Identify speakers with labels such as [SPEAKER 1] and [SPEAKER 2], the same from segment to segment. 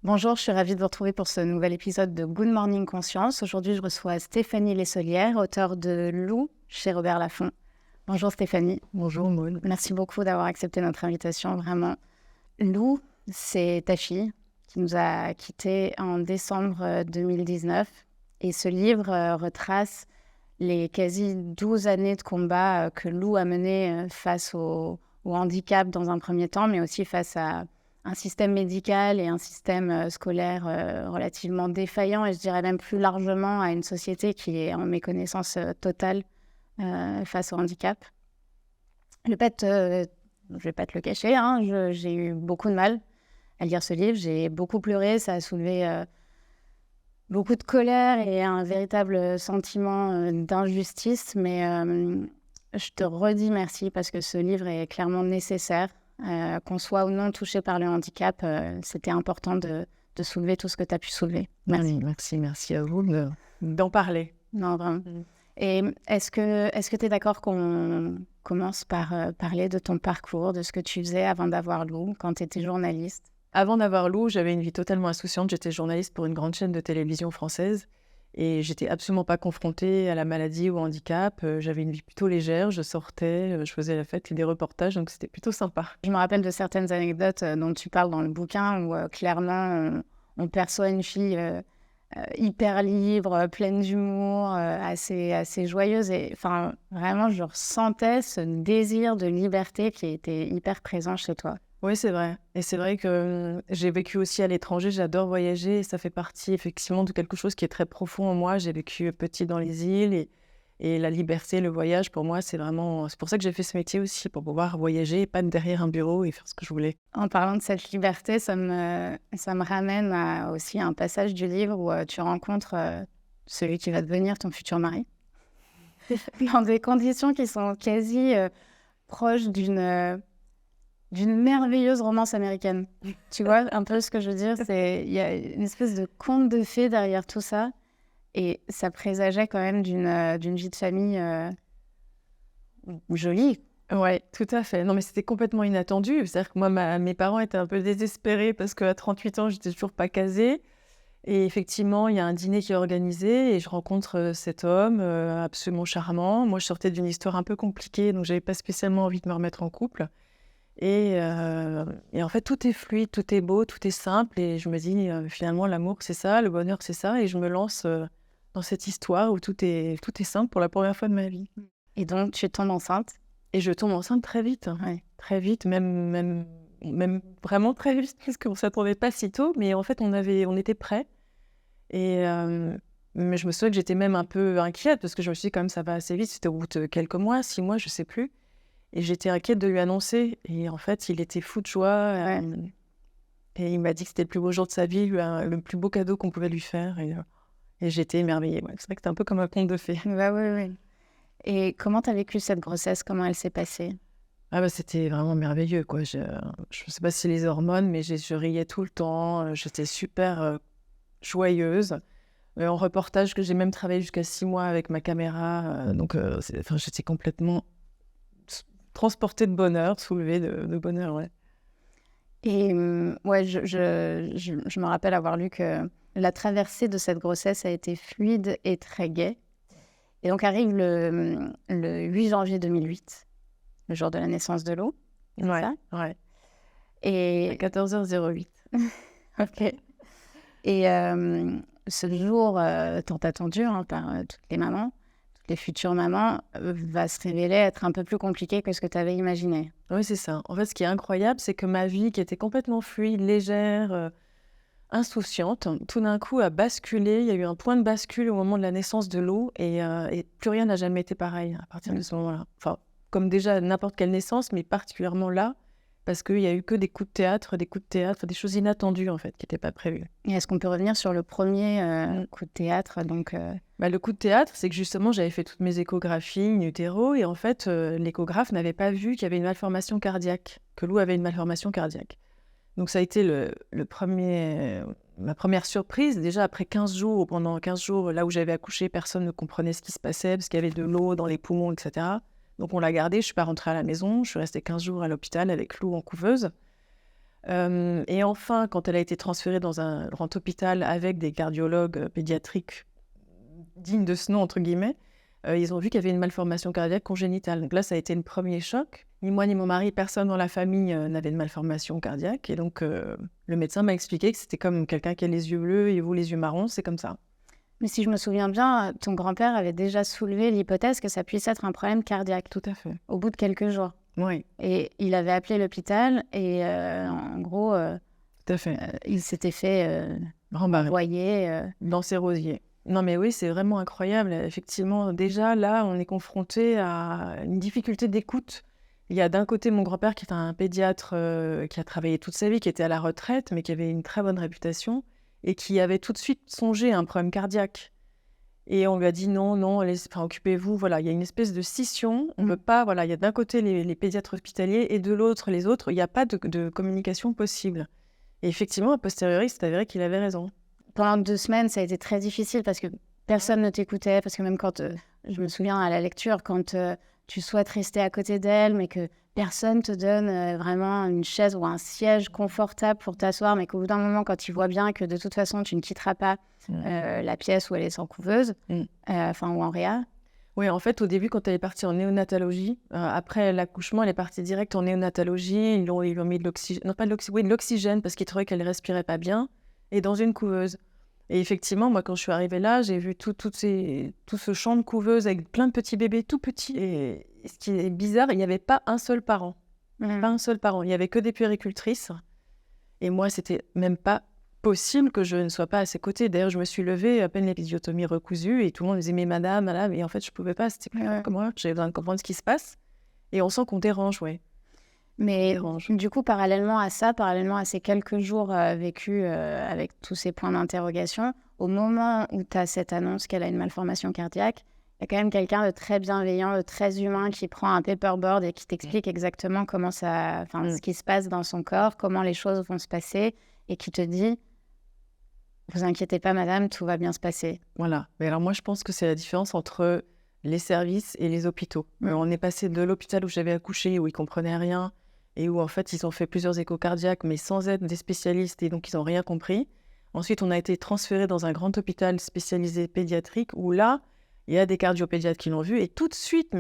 [SPEAKER 1] Bonjour, je suis ravie de vous retrouver pour ce nouvel épisode de Good Morning Conscience. Aujourd'hui, je reçois Stéphanie Lessolière, auteure de Loup chez Robert Laffont. Bonjour Stéphanie.
[SPEAKER 2] Bonjour Maud.
[SPEAKER 1] Merci beaucoup d'avoir accepté notre invitation, vraiment. Lou, c'est ta fille qui nous a quittés en décembre 2019. Et ce livre retrace les quasi 12 années de combat que Lou a mené face au handicap dans un premier temps, mais aussi face à un système médical et un système scolaire relativement défaillant, et je dirais même plus largement à une société qui est en méconnaissance totale face au handicap. Je vais pas te le cacher, hein, j'ai eu beaucoup de mal à lire ce livre. J'ai beaucoup pleuré, ça a soulevé beaucoup de colère et un véritable sentiment d'injustice. Mais je te redis merci parce que ce livre est clairement nécessaire. Qu'on soit ou non touché par le handicap, c'était important de soulever tout ce que tu as pu soulever. Merci.
[SPEAKER 2] Merci à vous d'en parler.
[SPEAKER 1] Non, vraiment. Et est-ce que tu es d'accord qu'on commence par parler de ton parcours, de ce que tu faisais avant d'avoir Lou, quand tu étais journaliste?
[SPEAKER 2] Avant d'avoir Lou, j'avais une vie totalement insouciante. J'étais journaliste pour une grande chaîne de télévision française et j'étais absolument pas confrontée à la maladie ou au handicap. J'avais une vie plutôt légère, je sortais, je faisais la fête et des reportages, donc c'était plutôt sympa.
[SPEAKER 1] Je me rappelle de certaines anecdotes dont tu parles dans le bouquin où clairement on perçoit une fille hyper libre, pleine d'humour, assez joyeuse. Et enfin, vraiment, je ressentais ce désir de liberté qui était hyper présent chez toi.
[SPEAKER 2] Oui, c'est vrai. Et c'est vrai que j'ai vécu aussi à l'étranger, j'adore voyager et ça fait partie effectivement de quelque chose qui est très profond en moi. J'ai vécu petite dans les îles et la liberté, le voyage, pour moi, c'est pour ça que j'ai fait ce métier aussi, pour pouvoir voyager et pas être derrière un bureau et faire ce que je voulais.
[SPEAKER 1] En parlant de cette liberté, ça me ramène aussi à un passage du livre où tu rencontres celui qui va devenir ton futur mari, dans des conditions qui sont quasi proches d'une merveilleuse romance américaine. Tu vois un peu ce que je veux dire? Il y a une espèce de conte de fées derrière tout ça. Et ça présageait quand même d'une vie de famille jolie.
[SPEAKER 2] Ouais, tout à fait. Non, mais c'était complètement inattendu. C'est-à-dire que moi, mes parents étaient un peu désespérés parce qu'à 38 ans, j'étais toujours pas casée. Et effectivement, il y a un dîner qui est organisé et je rencontre cet homme absolument charmant. Moi, je sortais d'une histoire un peu compliquée, donc j'avais pas spécialement envie de me remettre en couple. Et en fait, tout est fluide, tout est beau, tout est simple. Et je me dis, finalement, l'amour, c'est ça, le bonheur, c'est ça. Et je me lance dans cette histoire où tout est simple pour la première fois de ma vie.
[SPEAKER 1] Et donc, tu tombes enceinte.
[SPEAKER 2] Et je tombe enceinte très vite.
[SPEAKER 1] Ouais.
[SPEAKER 2] Très vite, même vraiment très vite, parce qu'on ne s'attendait pas si tôt. Mais en fait, on était prêts. Et mais je me souviens que j'étais même un peu inquiète, parce que je me suis dit, quand même, ça va assez vite. C'était au bout de quelques mois, 6 mois, je ne sais plus. Et j'étais inquiète de lui annoncer. Et en fait, il était fou de joie.
[SPEAKER 1] Ouais.
[SPEAKER 2] Et il m'a dit que c'était le plus beau jour de sa vie, le plus beau cadeau qu'on pouvait lui faire. Et j'étais émerveillée. Ouais. C'est vrai que c'était un peu comme un conte de fées.
[SPEAKER 1] Bah oui. Et comment tu as vécu cette grossesse? Comment elle s'est passée?
[SPEAKER 2] Ah bah, c'était vraiment merveilleux, quoi. Je sais pas si c'est les hormones, mais je riais tout le temps. J'étais super joyeuse. En reportage, que j'ai même travaillé jusqu'à 6 mois avec ma caméra. Donc, j'étais complètement transportée de bonheur, soulevée de bonheur, ouais.
[SPEAKER 1] Et ouais, je me rappelle avoir lu que la traversée de cette grossesse a été fluide et très gaie. Et donc arrive le 8 janvier 2008, le jour de la naissance de Lou. C'est ça?
[SPEAKER 2] Ouais.
[SPEAKER 1] Et
[SPEAKER 2] À 14h08.
[SPEAKER 1] OK. Et ce jour tant attendu par toutes les mamans, toutes les futures mamans, va se révéler être un peu plus compliqué que ce que tu avais imaginé.
[SPEAKER 2] Oui, c'est ça. En fait, ce qui est incroyable, c'est que ma vie, qui était complètement fluide, légère, insouciante, tout d'un coup a basculé. Il y a eu un point de bascule au moment de la naissance de Lou et plus rien n'a jamais été pareil à partir de ce moment-là. Enfin, comme déjà n'importe quelle naissance, mais particulièrement là, parce qu'il y a eu que des coups de théâtre, des choses inattendues en fait, qui n'étaient pas prévues.
[SPEAKER 1] Et est-ce qu'on peut revenir sur le premier coup de théâtre? Donc,
[SPEAKER 2] le coup de théâtre, c'est que justement, j'avais fait toutes mes échographies in utero et en fait, l'échographe n'avait pas vu qu'il y avait une malformation cardiaque, que Lou avait une malformation cardiaque. Donc ça a été ma première surprise. Déjà après 15 jours, pendant 15 jours, là où j'avais accouché, personne ne comprenait ce qui se passait parce qu'il y avait de l'eau dans les poumons, etc. Donc on l'a gardé, je ne suis pas rentrée à la maison, je suis restée 15 jours à l'hôpital avec Lou en couveuse. Et enfin, quand elle a été transférée dans un grand hôpital avec des cardiologues pédiatriques dignes de ce nom, entre guillemets, ils ont vu qu'il y avait une malformation cardiaque congénitale. Donc là, ça a été le premier choc. Ni moi, ni mon mari, personne dans la famille n'avait de malformation cardiaque. Et donc, le médecin m'a expliqué que c'était comme quelqu'un qui a les yeux bleus et vous, les yeux marrons, c'est comme ça.
[SPEAKER 1] Mais si je me souviens bien, ton grand-père avait déjà soulevé l'hypothèse que ça puisse être un problème cardiaque.
[SPEAKER 2] Tout à fait.
[SPEAKER 1] Au bout de quelques jours.
[SPEAKER 2] Oui.
[SPEAKER 1] Et il avait appelé l'hôpital et en gros,
[SPEAKER 2] tout à fait.
[SPEAKER 1] Il s'était fait
[SPEAKER 2] rembarrer
[SPEAKER 1] envoyer.
[SPEAKER 2] Dans ses rosiers. Non mais oui, c'est vraiment incroyable. Effectivement, déjà là, on est confronté à une difficulté d'écoute. Il y a d'un côté mon grand-père qui est un pédiatre qui a travaillé toute sa vie, qui était à la retraite, mais qui avait une très bonne réputation et qui avait tout de suite songé à un problème cardiaque. Et on lui a dit non, occupez-vous. Voilà, il y a une espèce de scission. On peut pas. Voilà, il y a d'un côté les pédiatres hospitaliers et de l'autre les autres. Il n'y a pas de communication possible. Et effectivement, a posteriori, c'est avéré qu'il avait raison.
[SPEAKER 1] Pendant 2 semaines, ça a été très difficile parce que personne ne t'écoutait. Parce que même quand, je me souviens à la lecture, quand tu souhaites rester à côté d'elle, mais que personne te donne vraiment une chaise ou un siège confortable pour t'asseoir, mais qu'au bout d'un moment, quand tu vois bien que de toute façon, tu ne quitteras pas la pièce où elle est sans couveuse, ou en réa.
[SPEAKER 2] Oui, en fait, au début, quand elle est partie en néonatologie, après l'accouchement, elle est partie direct en néonatologie. Ils lui ont mis de l'oxygène, de l'oxygène parce qu'ils trouvaient qu'elle ne respirait pas bien, et dans une couveuse. Et effectivement, moi, quand je suis arrivée là, j'ai vu tout ce champ de couveuses avec plein de petits bébés tout petits. Et ce qui est bizarre, il n'y avait pas un seul parent. Pas un seul parent. Il n'y avait que des puéricultrices. Et moi, c'était même pas possible que je ne sois pas à ses côtés. D'ailleurs, je me suis levée, à peine l'épisiotomie recousue, et tout le monde me disait « mais madame, madame », et en fait, je ne pouvais pas, c'était plus comme moi, j'avais besoin de comprendre ce qui se passe, et on sent qu'on dérange, ouais.
[SPEAKER 1] Mais du coup, parallèlement à ça, parallèlement à ces quelques jours vécus avec tous ces points d'interrogation, au moment où tu as cette annonce qu'elle a une malformation cardiaque, il y a quand même quelqu'un de très bienveillant, de très humain qui prend un paperboard et qui t'explique exactement comment ce qui se passe dans son corps, comment les choses vont se passer, et qui te dit « Vous inquiétez pas, madame, tout va bien se passer ».
[SPEAKER 2] Voilà. Mais alors moi, je pense que c'est la différence entre les services et les hôpitaux. On est passé de l'hôpital où j'avais accouché, où ils comprenaient rien, et où en fait, ils ont fait plusieurs échos cardiaques, mais sans être des spécialistes, et donc ils n'ont rien compris. Ensuite, on a été transféré dans un grand hôpital spécialisé pédiatrique, où là, il y a des cardiopédiatres qui l'ont vu, et tout de suite,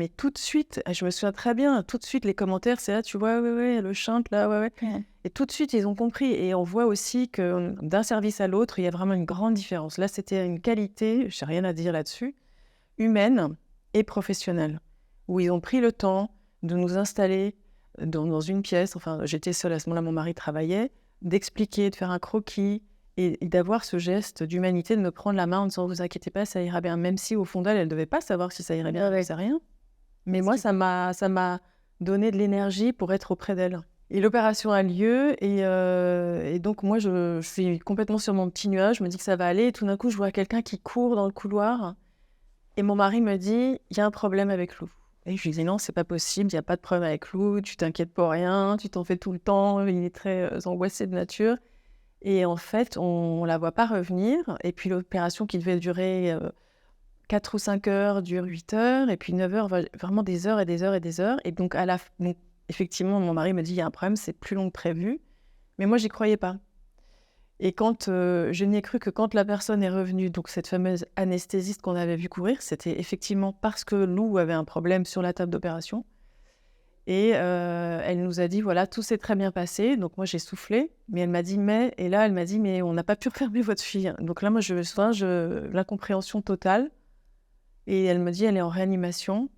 [SPEAKER 2] je me souviens très bien, tout de suite, les commentaires, c'est là, tu vois, ouais, le chante, là, ouais. Et tout de suite, ils ont compris. Et on voit aussi que d'un service à l'autre, il y a vraiment une grande différence. Là, c'était une qualité, je n'ai rien à dire là-dessus, humaine et professionnelle, où ils ont pris le temps de nous installer dans une pièce, enfin, j'étais seule à ce moment-là, mon mari travaillait, d'expliquer, de faire un croquis, et d'avoir ce geste d'humanité, de me prendre la main en disant « vous inquiétez pas, ça ira bien », même si au fond d'elle, elle ne devait pas savoir si ça irait bien, elle ne sait rien. Mais moi, ça m'a donné de l'énergie pour être auprès d'elle. Et l'opération a lieu, et donc moi, je suis complètement sur mon petit nuage, je me dis que ça va aller, et tout d'un coup, je vois quelqu'un qui court dans le couloir, et mon mari me dit « il y a un problème avec Lou ». Et je lui dis « non, c'est pas possible, il n'y a pas de problème avec Lou, tu t'inquiètes pour rien, tu t'en fais tout le temps, il est très angoissé de nature ». Et en fait, on ne la voit pas revenir. Et puis l'opération qui devait durer 4 ou 5 heures dure 8 heures. Et puis 9 heures, vraiment des heures et des heures et des heures. Et donc, effectivement, mon mari me dit, il y a un problème, c'est plus long que prévu. Mais moi, j'y croyais pas. Et quand je n'y ai cru que quand la personne est revenue, donc cette fameuse anesthésiste qu'on avait vu courir, c'était effectivement parce que Lou avait un problème sur la table d'opération. Et elle nous a dit, voilà, tout s'est très bien passé. Donc moi, j'ai soufflé, mais elle m'a dit, mais... Et là, elle m'a dit, mais on n'a pas pu refermer votre fille. Donc là, moi, l'incompréhension totale. Et elle me dit, elle est en réanimation,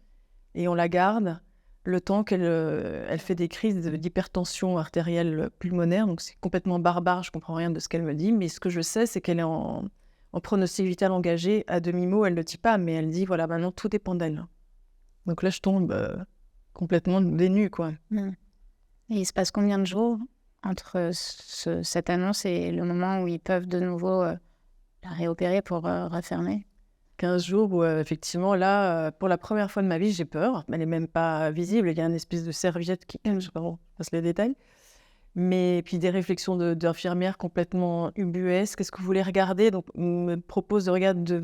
[SPEAKER 2] et on la garde le temps qu'elle elle fait des crises d'hypertension artérielle pulmonaire. Donc c'est complètement barbare, je ne comprends rien de ce qu'elle me dit. Mais ce que je sais, c'est qu'elle est en pronostic vital engagé. À demi-mot, elle ne le dit pas, mais elle dit, voilà, maintenant, tout dépend d'elle. Donc là, je tombe... complètement dénue, quoi.
[SPEAKER 1] Et il se passe combien de jours entre cette annonce et le moment où ils peuvent de nouveau la réopérer pour refermer?
[SPEAKER 2] 15 jours où, effectivement, là, pour la première fois de ma vie, j'ai peur. Elle n'est même pas visible. Il y a une espèce de serviette qui... Je sais pas, on passe les détails. Mais puis des réflexions d'infirmières complètement ubuesques. Qu'est-ce que vous voulez regarder? Donc, on me propose de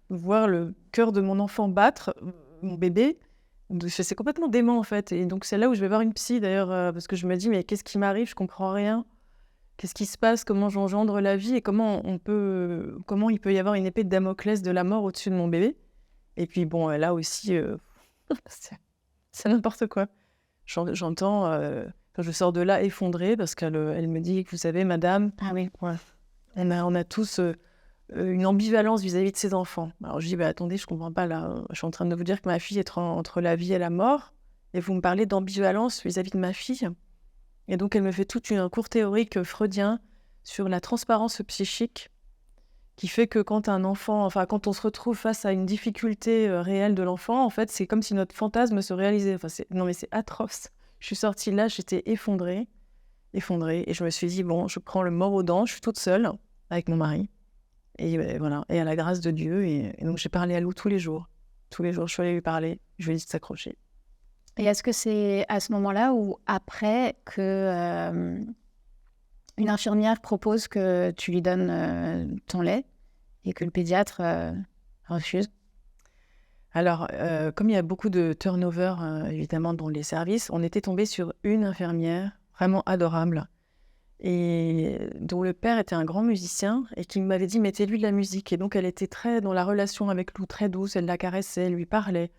[SPEAKER 2] voir le cœur de mon enfant battre, mon bébé. C'est complètement dément, en fait. Et donc, c'est là où je vais voir une psy, d'ailleurs, parce que je me dis, mais qu'est-ce qui m'arrive? Je comprends rien. Qu'est-ce qui se passe? Comment j'engendre la vie? Et comment il peut y avoir une épée de Damoclès de la mort au-dessus de mon bébé? Et puis, bon, là aussi, c'est c'est n'importe quoi. J'entends, quand je sors de là effondrée, parce elle me dit: «Vous savez, madame,
[SPEAKER 1] Ah oui.
[SPEAKER 2] ouais, on a tous, une ambivalence vis-à-vis de ses enfants». Alors je dis: «Bah, attendez, je comprends pas là, je suis en train de vous dire que ma fille est entre la vie et la mort et vous me parlez d'ambivalence vis-à-vis de ma fille?» Et donc elle me fait toute un cours théorique, freudien sur la transparence psychique qui fait que quand quand on se retrouve face à une difficulté, réelle de l'enfant, en fait, c'est comme si notre fantasme se réalisait. Enfin, non mais c'est atroce. Je suis sortie de là, j'étais effondrée et je me suis dit: «Bon, je prends le mors aux dents, je suis toute seule avec mon mari». Et voilà, et à la grâce de Dieu et donc j'ai parlé à Lou tous les jours. Tous les jours, je suis allée lui parler, je lui ai dit de s'accrocher.
[SPEAKER 1] Et est-ce que c'est à ce moment-là ou après que une infirmière propose que tu lui donnes ton lait et que le pédiatre refuse?
[SPEAKER 2] Alors, comme il y a beaucoup de turnover, évidemment dans les services, on était tombé sur une infirmière vraiment adorable et dont le père était un grand musicien et qui m'avait dit: «Mettez-lui de la musique» et donc elle était très dans la relation avec Lou, très douce, elle la caressait, elle lui parlait.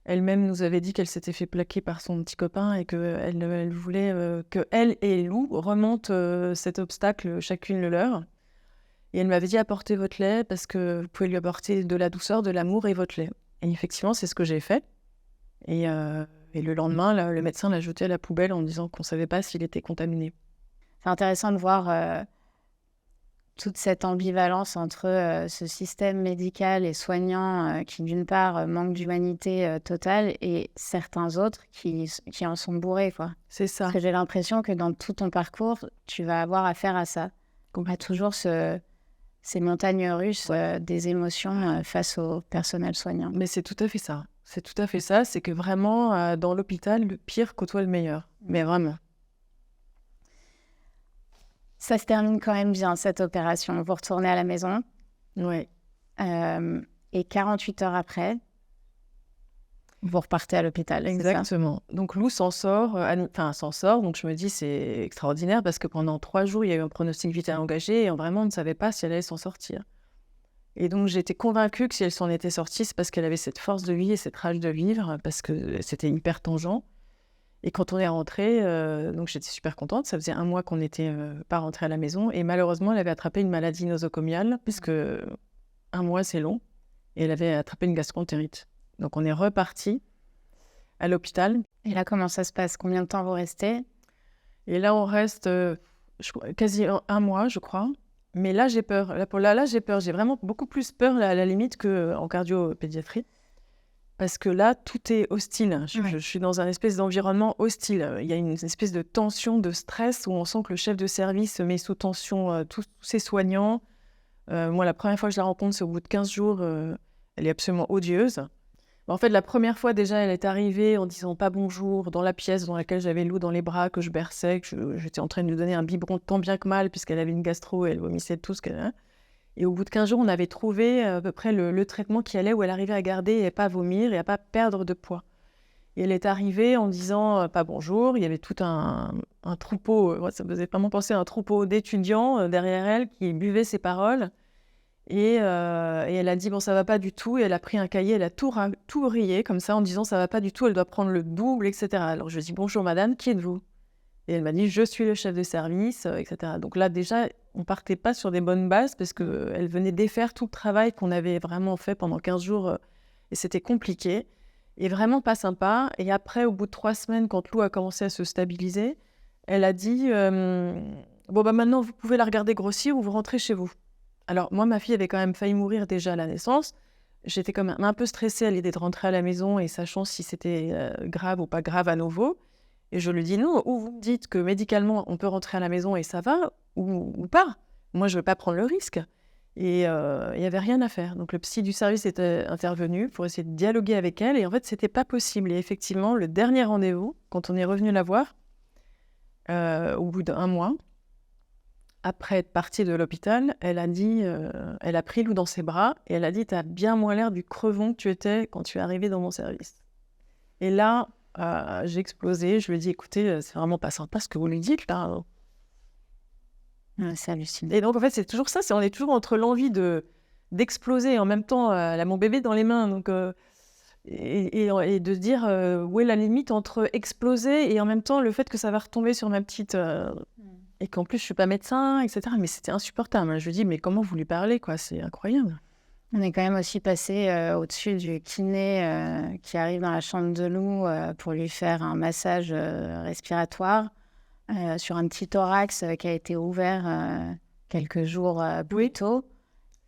[SPEAKER 2] Elle-même nous avait dit qu'elle s'était fait plaquer par son petit copain et elle voulait, qu'elle et Lou remontent, cet obstacle, chacune le leur et elle m'avait dit: «Apportez votre lait parce que vous pouvez lui apporter de la douceur, de l'amour et votre lait» et effectivement, c'est ce que j'ai fait et le lendemain, là, le médecin l'a jeté à la poubelle en disant qu'on ne savait pas s'il était contaminé.
[SPEAKER 1] C'est intéressant de voir toute cette ambivalence entre ce système médical et soignant qui, d'une part, manque d'humanité totale et certains autres qui en sont bourrés, quoi.
[SPEAKER 2] C'est ça.
[SPEAKER 1] Parce que j'ai l'impression que dans tout ton parcours, tu vas avoir affaire à ça. À toujours ces montagnes russes des émotions face au personnel soignant.
[SPEAKER 2] Mais c'est tout à fait ça. C'est tout à fait ça. C'est que vraiment, dans l'hôpital, le pire côtoie le meilleur. Mais vraiment.
[SPEAKER 1] Ça se termine quand même bien, cette opération. Vous retournez à la maison.
[SPEAKER 2] Ouais.
[SPEAKER 1] Et 48 heures après, vous repartez à l'hôpital.
[SPEAKER 2] Exactement. Donc Lou s'en sort, s'en sort. Donc je me dis, c'est extraordinaire parce que pendant 3 jours, il y a eu un pronostic vital engagé et vraiment, on ne savait pas si elle allait s'en sortir. Et donc j'étais convaincue que si elle s'en était sortie, c'est parce qu'elle avait cette force de vie et cette rage de vivre, parce que c'était hyper tangent. Et quand on est rentré, donc j'étais super contente. Ça faisait 1 mois qu'on n'était pas rentré à la maison. Et malheureusement, elle avait attrapé une maladie nosocomiale, puisque 1 mois, c'est long. Et elle avait attrapé une gastroentérite. Donc on est reparti à l'hôpital.
[SPEAKER 1] Et là, comment ça se passe? Combien de temps vous restez?
[SPEAKER 2] Et là, on reste quasi 1 mois, je crois. Mais là, j'ai peur. Là, j'ai peur. J'ai vraiment beaucoup plus peur, à la limite, qu'en cardio-pédiatrie. Parce que là, tout est hostile. Je suis dans un espèce d'environnement hostile. Il y a une espèce de tension, de stress, où on sent que le chef de service met sous tension tous ses soignants. Moi, la première fois que je la rencontre, c'est au bout de 15 jours. Elle est absolument odieuse. En fait, la première fois, déjà, elle est arrivée en disant pas bonjour dans la pièce dans laquelle j'avais Lou dans les bras, que je berçais, que j'étais en train de lui donner un biberon tant bien que mal, puisqu'elle avait une gastro et elle vomissait tout ce qu'elle... Et au bout de 15 jours, on avait trouvé à peu près le traitement qui allait, où elle arrivait à garder et à pas vomir et à pas perdre de poids. Et elle est arrivée en disant pas bonjour. Il y avait tout un troupeau, ça me faisait vraiment penser à un troupeau d'étudiants derrière elle qui buvaient ses paroles. Et elle a dit bon, ça va pas du tout. Et elle a pris un cahier, elle a tout rayé comme ça en disant ça va pas du tout, elle doit prendre le double, etc. Alors je lui ai dit bonjour madame, qui êtes-vous? Et elle m'a dit je suis le chef de service, etc. Donc là déjà, on partait pas sur des bonnes bases parce qu'elle venait défaire tout le travail qu'on avait vraiment fait pendant 15 jours et c'était compliqué et vraiment pas sympa. Et après, au bout de 3 semaines, quand Lou a commencé à se stabiliser, elle a dit bon bah maintenant vous pouvez la regarder grossir ou vous rentrez chez vous. Alors moi, ma fille avait quand même failli mourir déjà à la naissance. J'étais quand même un peu stressée à l'idée de rentrer à la maison et sachant si c'était grave ou pas grave à nouveau. Et je lui dis non, ou vous me dites que médicalement on peut rentrer à la maison et ça va, ou pas. Moi, je ne veux pas prendre le risque. Et il n'y avait rien à faire. Donc le psy du service était intervenu pour essayer de dialoguer avec elle. Et en fait, ce n'était pas possible. Et effectivement, le dernier rendez-vous, quand on est revenu la voir, au bout d'1 mois, après être partie de l'hôpital, elle a dit, elle a pris Lou dans ses bras et elle a dit « T'as bien moins l'air du crevon que tu étais quand tu es arrivée dans mon service ». Et là, j'ai explosé. Je lui ai dit, écoutez, c'est vraiment pas sympa ce que vous lui dites là.
[SPEAKER 1] C'est hallucinant.
[SPEAKER 2] Et donc, en fait, c'est toujours ça. On est toujours entre l'envie d'exploser et en même temps, elle a mon bébé dans les mains. Donc, et de se dire où est la limite entre exploser et en même temps le fait que ça va retomber sur ma petite. Et qu'en plus, je suis pas médecin, etc. Mais c'était insupportable. Je lui dis, mais comment vous lui parlez, quoi? C'est incroyable.
[SPEAKER 1] On est quand même aussi passé au-dessus du kiné qui arrive dans la chambre de Lou pour lui faire un massage respiratoire sur un petit thorax qui a été ouvert quelques jours plus tôt.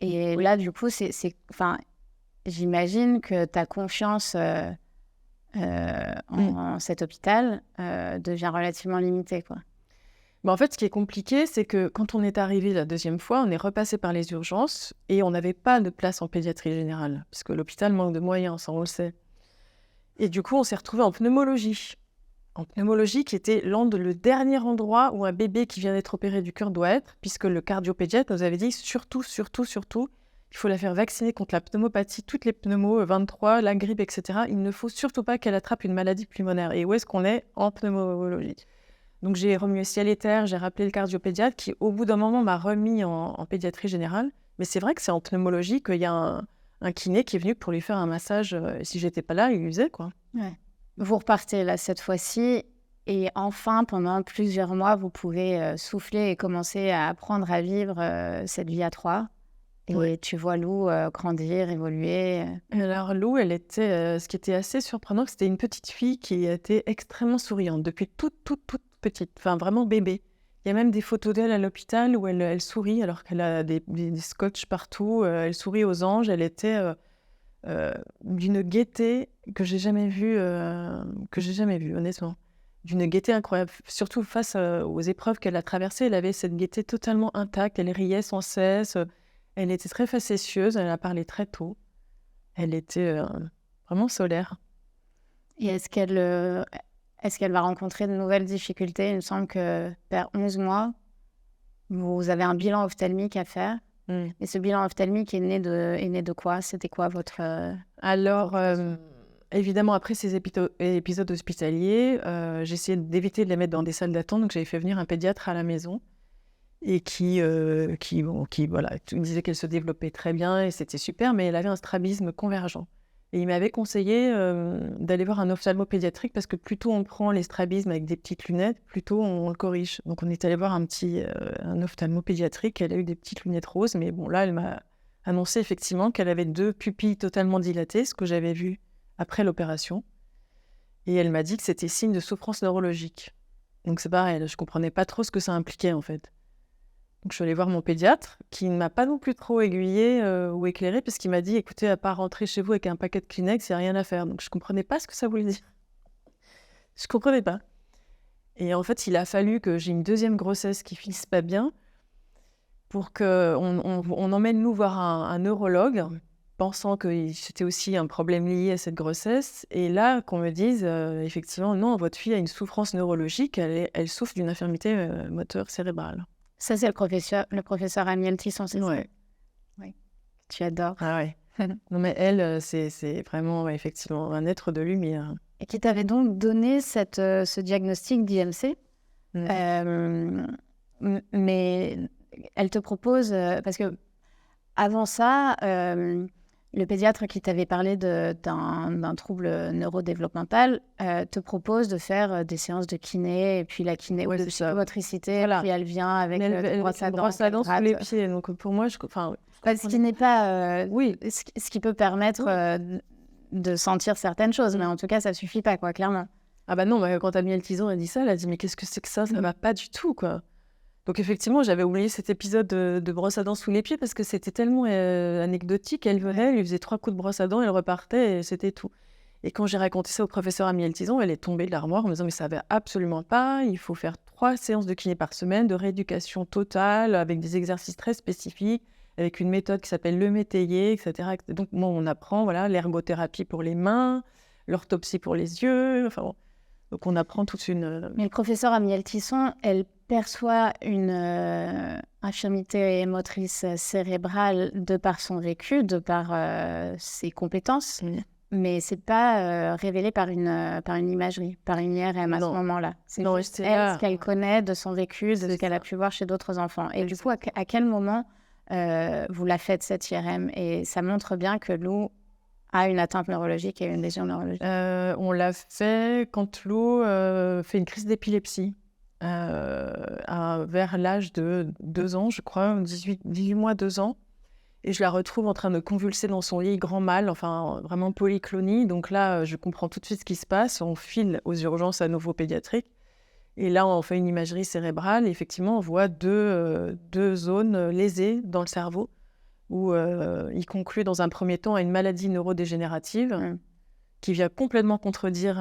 [SPEAKER 1] Et là, du coup, enfin, j'imagine que ta confiance en cet hôpital devient relativement limitée, quoi.
[SPEAKER 2] En fait, ce qui est compliqué, c'est que quand on est arrivé la deuxième fois, on est repassé par les urgences et on n'avait pas de place en pédiatrie générale, parce que l'hôpital manque de moyens, ça on le sait. Et du coup, on s'est retrouvé en pneumologie. En pneumologie, qui était le dernier endroit où un bébé qui vient d'être opéré du cœur doit être, puisque le cardiopédiatre nous avait dit surtout, il faut la faire vacciner contre la pneumopathie, toutes les pneumos, 23, la grippe, etc. Il ne faut surtout pas qu'elle attrape une maladie pulmonaire. Et où est-ce qu'on est? En pneumologie. Donc, j'ai remué ciel et terre, j'ai rappelé le cardiopédiatre qui, au bout d'un moment, m'a remis en pédiatrie générale. Mais c'est vrai que c'est en pneumologie qu'il y a un kiné qui est venu pour lui faire un massage. Et si j'étais pas là, il lui faisait, quoi.
[SPEAKER 1] Ouais. Vous repartez là cette fois-ci et enfin, pendant plusieurs mois, vous pouvez souffler et commencer à apprendre à vivre cette vie à trois. Et tu vois Lou grandir, évoluer.
[SPEAKER 2] Alors Lou, elle était, ce qui était assez surprenant, c'était une petite fille qui était extrêmement souriante depuis toute petite, enfin vraiment bébé. Il y a même des photos d'elle à l'hôpital où elle sourit alors qu'elle a des scotch partout. Elle sourit aux anges. Elle était d'une gaieté que j'ai jamais vue, honnêtement. D'une gaieté incroyable, surtout face aux épreuves qu'elle a traversées. Elle avait cette gaieté totalement intacte. Elle riait sans cesse. Elle était très facétieuse, elle a parlé très tôt. Elle était vraiment solaire.
[SPEAKER 1] Et est-ce qu'elle va rencontrer de nouvelles difficultés? Il me semble que vers 11 mois, vous avez un bilan ophtalmique à faire. Et ce bilan ophtalmique est né de quoi? C'était quoi votre...
[SPEAKER 2] Alors, évidemment, après ces épisodes hospitaliers, j'ai essayé d'éviter de les mettre dans des salles d'attente. Donc, j'avais fait venir un pédiatre à la maison. Et qui voilà, disait qu'elle se développait très bien et c'était super, mais elle avait un strabisme convergent. Et il m'avait conseillé d'aller voir un ophtalmopédiatrique parce que plus tôt on prend les strabismes avec des petites lunettes, plus tôt on le corrige. Donc on est allé voir un ophtalmopédiatrique, elle a eu des petites lunettes roses, mais bon là elle m'a annoncé effectivement qu'elle avait 2 pupilles totalement dilatées, ce que j'avais vu après l'opération. Et elle m'a dit que c'était signe de souffrance neurologique. Donc c'est pareil, je ne comprenais pas trop ce que ça impliquait en fait. Donc, je suis allée voir mon pédiatre, qui ne m'a pas non plus trop aiguillée ou éclairée, parce qu'il m'a dit, écoutez, à part rentrer chez vous avec un paquet de Kleenex, il n'y a rien à faire. Donc, je ne comprenais pas ce que ça voulait dire. Je ne comprenais pas. Et en fait, il a fallu que j'ai une deuxième grossesse qui ne finisse pas bien pour qu'on emmène nous voir un neurologue, pensant que c'était aussi un problème lié à cette grossesse. Et là, qu'on me dise, effectivement, non, votre fille a une souffrance neurologique, elle souffre d'une infirmité moteur cérébrale.
[SPEAKER 1] Ça, c'est le professeur Amiel Tisson, c'est ça? Oui. Tu adores.
[SPEAKER 2] Ah ouais. Non, mais elle, c'est vraiment, effectivement, un être de lumière.
[SPEAKER 1] Et qui t'avait donc donné ce diagnostic d'IMC. Mais elle te propose... parce que avant ça, le pédiatre qui t'avait parlé d'un trouble neurodéveloppemental te propose de faire des séances de kiné, et puis la kiné ou de psychomotricité, voilà. Puis elle vient avec une brosse à dents
[SPEAKER 2] sous les pieds. Donc pour moi,
[SPEAKER 1] ce qui n'est pas... ce qui peut permettre de sentir certaines choses, mais en tout cas, ça suffit pas, quoi, clairement.
[SPEAKER 2] Ah bah non, quand Amiel Tisson a dit ça, elle a dit « Mais qu'est-ce que c'est que ça? Ça va pas du tout, quoi !» Donc effectivement, j'avais oublié cet épisode de brosse à dents sous les pieds parce que c'était tellement anecdotique. Elle venait, elle lui faisait 3 coups de brosse à dents, elle repartait et c'était tout. Et quand j'ai raconté ça au professeur Amiel Tisson, elle est tombée de l'armoire en me disant « Mais ça va absolument pas, il faut faire 3 séances de kiné par semaine, de rééducation totale, avec des exercices très spécifiques, avec une méthode qui s'appelle le métayer, etc. » Donc moi, on apprend l'ergothérapie pour les mains, l'orthopsie pour les yeux, enfin bon. Donc on apprend toute une...
[SPEAKER 1] Mais le professeur Amiel Tisson, elle perçoit une infirmité motrice cérébrale de par son vécu, de par ses compétences. mais c'est pas révélé par une imagerie, par une IRM à ce
[SPEAKER 2] Non.
[SPEAKER 1] moment-là. C'est
[SPEAKER 2] Non,
[SPEAKER 1] juste
[SPEAKER 2] j'étais
[SPEAKER 1] elle,
[SPEAKER 2] là.
[SPEAKER 1] ce qu'elle connaît de son vécu, de ce
[SPEAKER 2] C'est
[SPEAKER 1] qu'elle a
[SPEAKER 2] ça.
[SPEAKER 1] pu voir chez d'autres enfants. Et du coup, à quel moment vous la faites, cette IRM? Et ça montre bien que Lou a une atteinte neurologique et une lésion neurologique.
[SPEAKER 2] On l'a fait quand Lou fait une crise d'épilepsie, vers l'âge de 2 ans, je crois, 18 mois, 2 ans. Et je la retrouve en train de convulser dans son lit, grand mal, enfin vraiment polyclonie. Donc là, je comprends tout de suite ce qui se passe. On file aux urgences à nouveau pédiatriques. Et là, on fait une imagerie cérébrale. Et effectivement, on voit deux zones lésées dans le cerveau, où il conclut dans un premier temps à une maladie neurodégénérative qui vient complètement contredire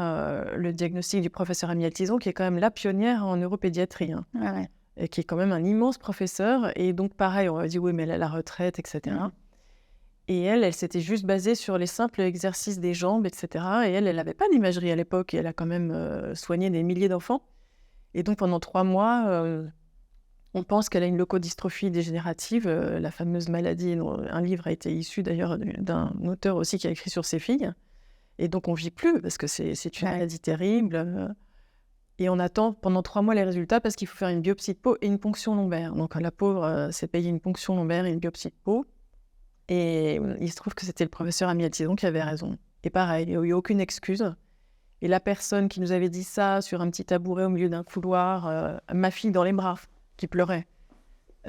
[SPEAKER 2] le diagnostic du professeur Amiel Tison, qui est quand même la pionnière en neuropédiatrie. Hein.
[SPEAKER 1] Ouais.
[SPEAKER 2] Et qui est quand même un immense professeur. Et donc, pareil, on m'a dit, oui, mais elle a la retraite, etc. Et elle s'était juste basée sur les simples exercices des jambes, etc. Et elle n'avait pas d'imagerie à l'époque. Et elle a quand même soigné des milliers d'enfants. Et donc, pendant 3 mois, on pense qu'elle a une leukodystrophie dégénérative, la fameuse maladie dont un livre a été issu d'ailleurs d'un auteur aussi qui a écrit sur ses filles. Et donc, on ne vit plus parce que c'est une maladie terrible. Et on attend pendant 3 mois les résultats parce qu'il faut faire une biopsie de peau et une ponction lombaire. Donc la pauvre s'est payée une ponction lombaire et une biopsie de peau. Et il se trouve que c'était le professeur Amiel Tison qui avait raison. Et pareil, il n'y a eu aucune excuse. Et la personne qui nous avait dit ça sur un petit tabouret au milieu d'un couloir, ma fille dans les bras, qui pleurait,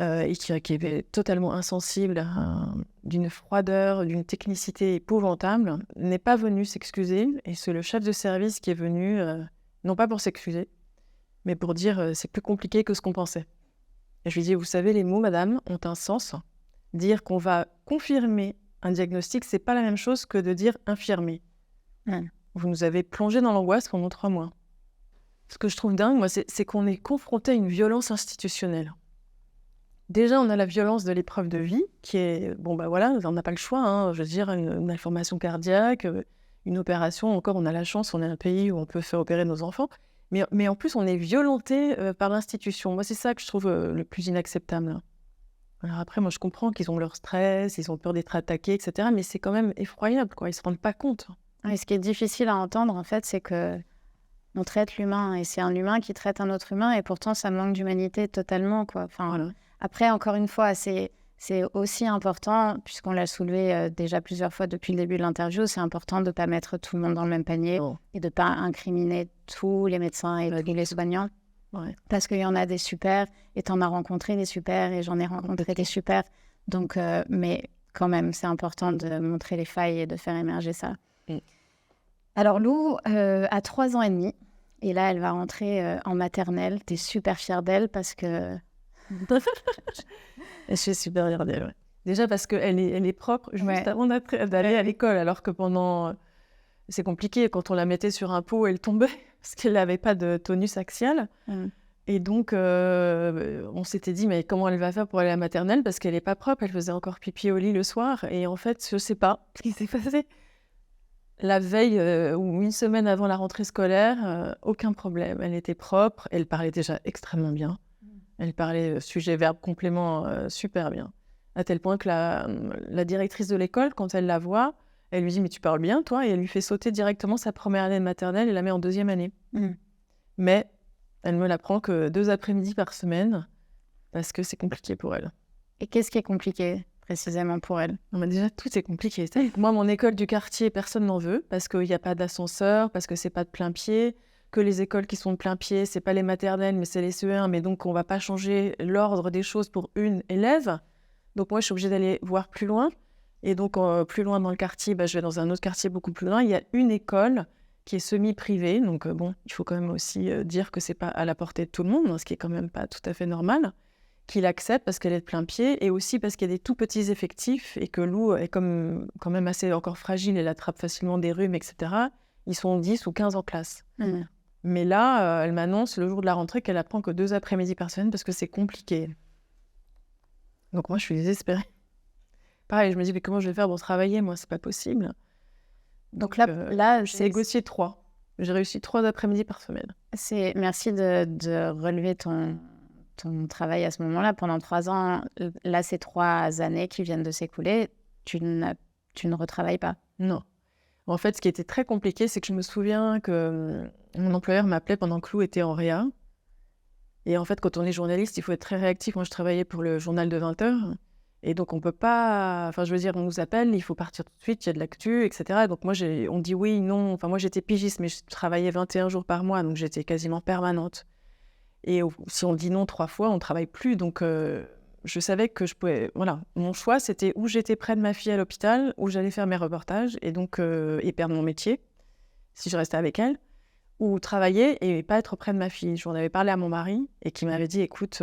[SPEAKER 2] et qui était totalement insensible, d'une froideur, d'une technicité épouvantable, n'est pas venue s'excuser. Et c'est le chef de service qui est venu... non pas pour s'excuser, mais pour dire c'est plus compliqué que ce qu'on pensait. Et je lui dis, vous savez, les mots, madame, ont un sens. Dire qu'on va confirmer un diagnostic, c'est pas la même chose que de dire infirmer. Vous nous avez plongé dans l'angoisse pendant 3 mois. Ce que je trouve dingue, moi, c'est qu'on est confronté à une violence institutionnelle. Déjà, on a la violence de l'épreuve de vie, qui est, bon, bah voilà, on n'a pas le choix, hein, je veux dire, une malformation cardiaque, une opération, encore on a la chance, on est un pays où on peut faire opérer nos enfants, mais en plus on est violenté par l'institution. Moi c'est ça que je trouve le plus inacceptable. Alors après moi je comprends qu'ils ont leur stress, ils ont peur d'être attaqués, etc. Mais c'est quand même effroyable, quoi. Ils se rendent pas compte.
[SPEAKER 1] Et ce qui est difficile à entendre en fait, c'est que on traite l'humain et c'est un humain qui traite un autre humain et pourtant ça manque d'humanité totalement, quoi. Enfin,
[SPEAKER 2] Voilà.
[SPEAKER 1] Après encore une fois, c'est aussi important, puisqu'on l'a soulevé déjà plusieurs fois depuis le début de l'interview, c'est important de ne pas mettre tout le monde dans le même panier et de ne pas incriminer tous les médecins et tous les soignants.
[SPEAKER 2] Ouais.
[SPEAKER 1] Parce qu'il y en a des super, et tu en as rencontré des super, et j'en ai rencontré des super. Donc, mais quand même, c'est important de montrer les failles et de faire émerger ça. Alors, Lou a 3 ans et demi, et là, elle va rentrer en maternelle. Tu es super fière d'elle parce que...
[SPEAKER 2] Je suis super fière d'elle, ouais. Déjà parce qu'elle est propre juste avant d'aller à l'école, alors que pendant... C'est compliqué, quand on la mettait sur un pot, elle tombait, parce qu'elle n'avait pas de tonus axial. Et donc, on s'était dit, mais comment elle va faire pour aller à la maternelle? Parce qu'elle n'est pas propre, elle faisait encore pipi au lit le soir. Et en fait, je ne sais pas ce qui s'est passé. La veille ou une semaine avant la rentrée scolaire, aucun problème. Elle était propre, elle parlait déjà extrêmement bien. Elle parlait sujet, verbe, complément super bien. À tel point que la directrice de l'école, quand elle la voit, elle lui dit « Mais tu parles bien, toi ?» Et elle lui fait sauter directement sa première année de maternelle et la met en 2e année. Mais elle me l'apprend que 2 après-midi par semaine, parce que c'est compliqué pour elle.
[SPEAKER 1] Et qu'est-ce qui est compliqué précisément pour elle?
[SPEAKER 2] Non, mais déjà, tout est compliqué. Moi, mon école du quartier, personne n'en veut, parce qu'il n'y a pas d'ascenseur, parce que c'est pas de plein pied, que les écoles qui sont de plein pied, c'est pas les maternelles, mais c'est les CE1, mais donc on va pas changer l'ordre des choses pour une élève. Donc moi, je suis obligée d'aller voir plus loin. Et donc, plus loin dans le quartier, je vais dans un autre quartier beaucoup plus loin. Il y a une école qui est semi-privée. Donc, bon, il faut quand même aussi dire que c'est pas à la portée de tout le monde, ce qui est quand même pas tout à fait normal, qui l'accepte parce qu'elle est de plein pied et aussi parce qu'il y a des tout petits effectifs et que Lou est quand même assez encore fragile, elle attrape facilement des rhumes, etc. Ils sont 10 ou 15 en classe. Mais là, elle m'annonce le jour de la rentrée qu'elle apprend que 2 après-midi par semaine parce que c'est compliqué. Donc moi, je suis désespérée. Pareil, je me dis, mais comment je vais faire pour travailler? Moi, c'est pas possible.
[SPEAKER 1] Donc là
[SPEAKER 2] j'ai négocié 3. J'ai réussi 3 après-midi par semaine.
[SPEAKER 1] Merci de relever ton travail à ce moment-là. Pendant 3 ans, là, ces 3 années qui viennent de s'écouler, tu ne retravailles pas.
[SPEAKER 2] Non. En fait, ce qui était très compliqué, c'est que je me souviens que mon employeur m'appelait pendant que Lou était en réa. Et en fait, quand on est journaliste, il faut être très réactif. Moi, je travaillais pour le journal de 20 heures. Et donc, on peut pas... Enfin, je veux dire, on nous appelle, il faut partir tout de suite, il y a de l'actu, etc. Donc, moi, on dit oui, non. Enfin, moi, j'étais pigiste, mais je travaillais 21 jours par mois, donc j'étais quasiment permanente. Et si on dit non 3 fois, on ne travaille plus. Donc, je savais que je pouvais... Voilà, mon choix, c'était où j'étais près de ma fille à l'hôpital, où j'allais faire mes reportages, et donc, et perdre mon métier, si je restais avec elle, ou travailler et pas être auprès de ma fille. J'en avais parlé à mon mari, et qui m'avait dit, écoute,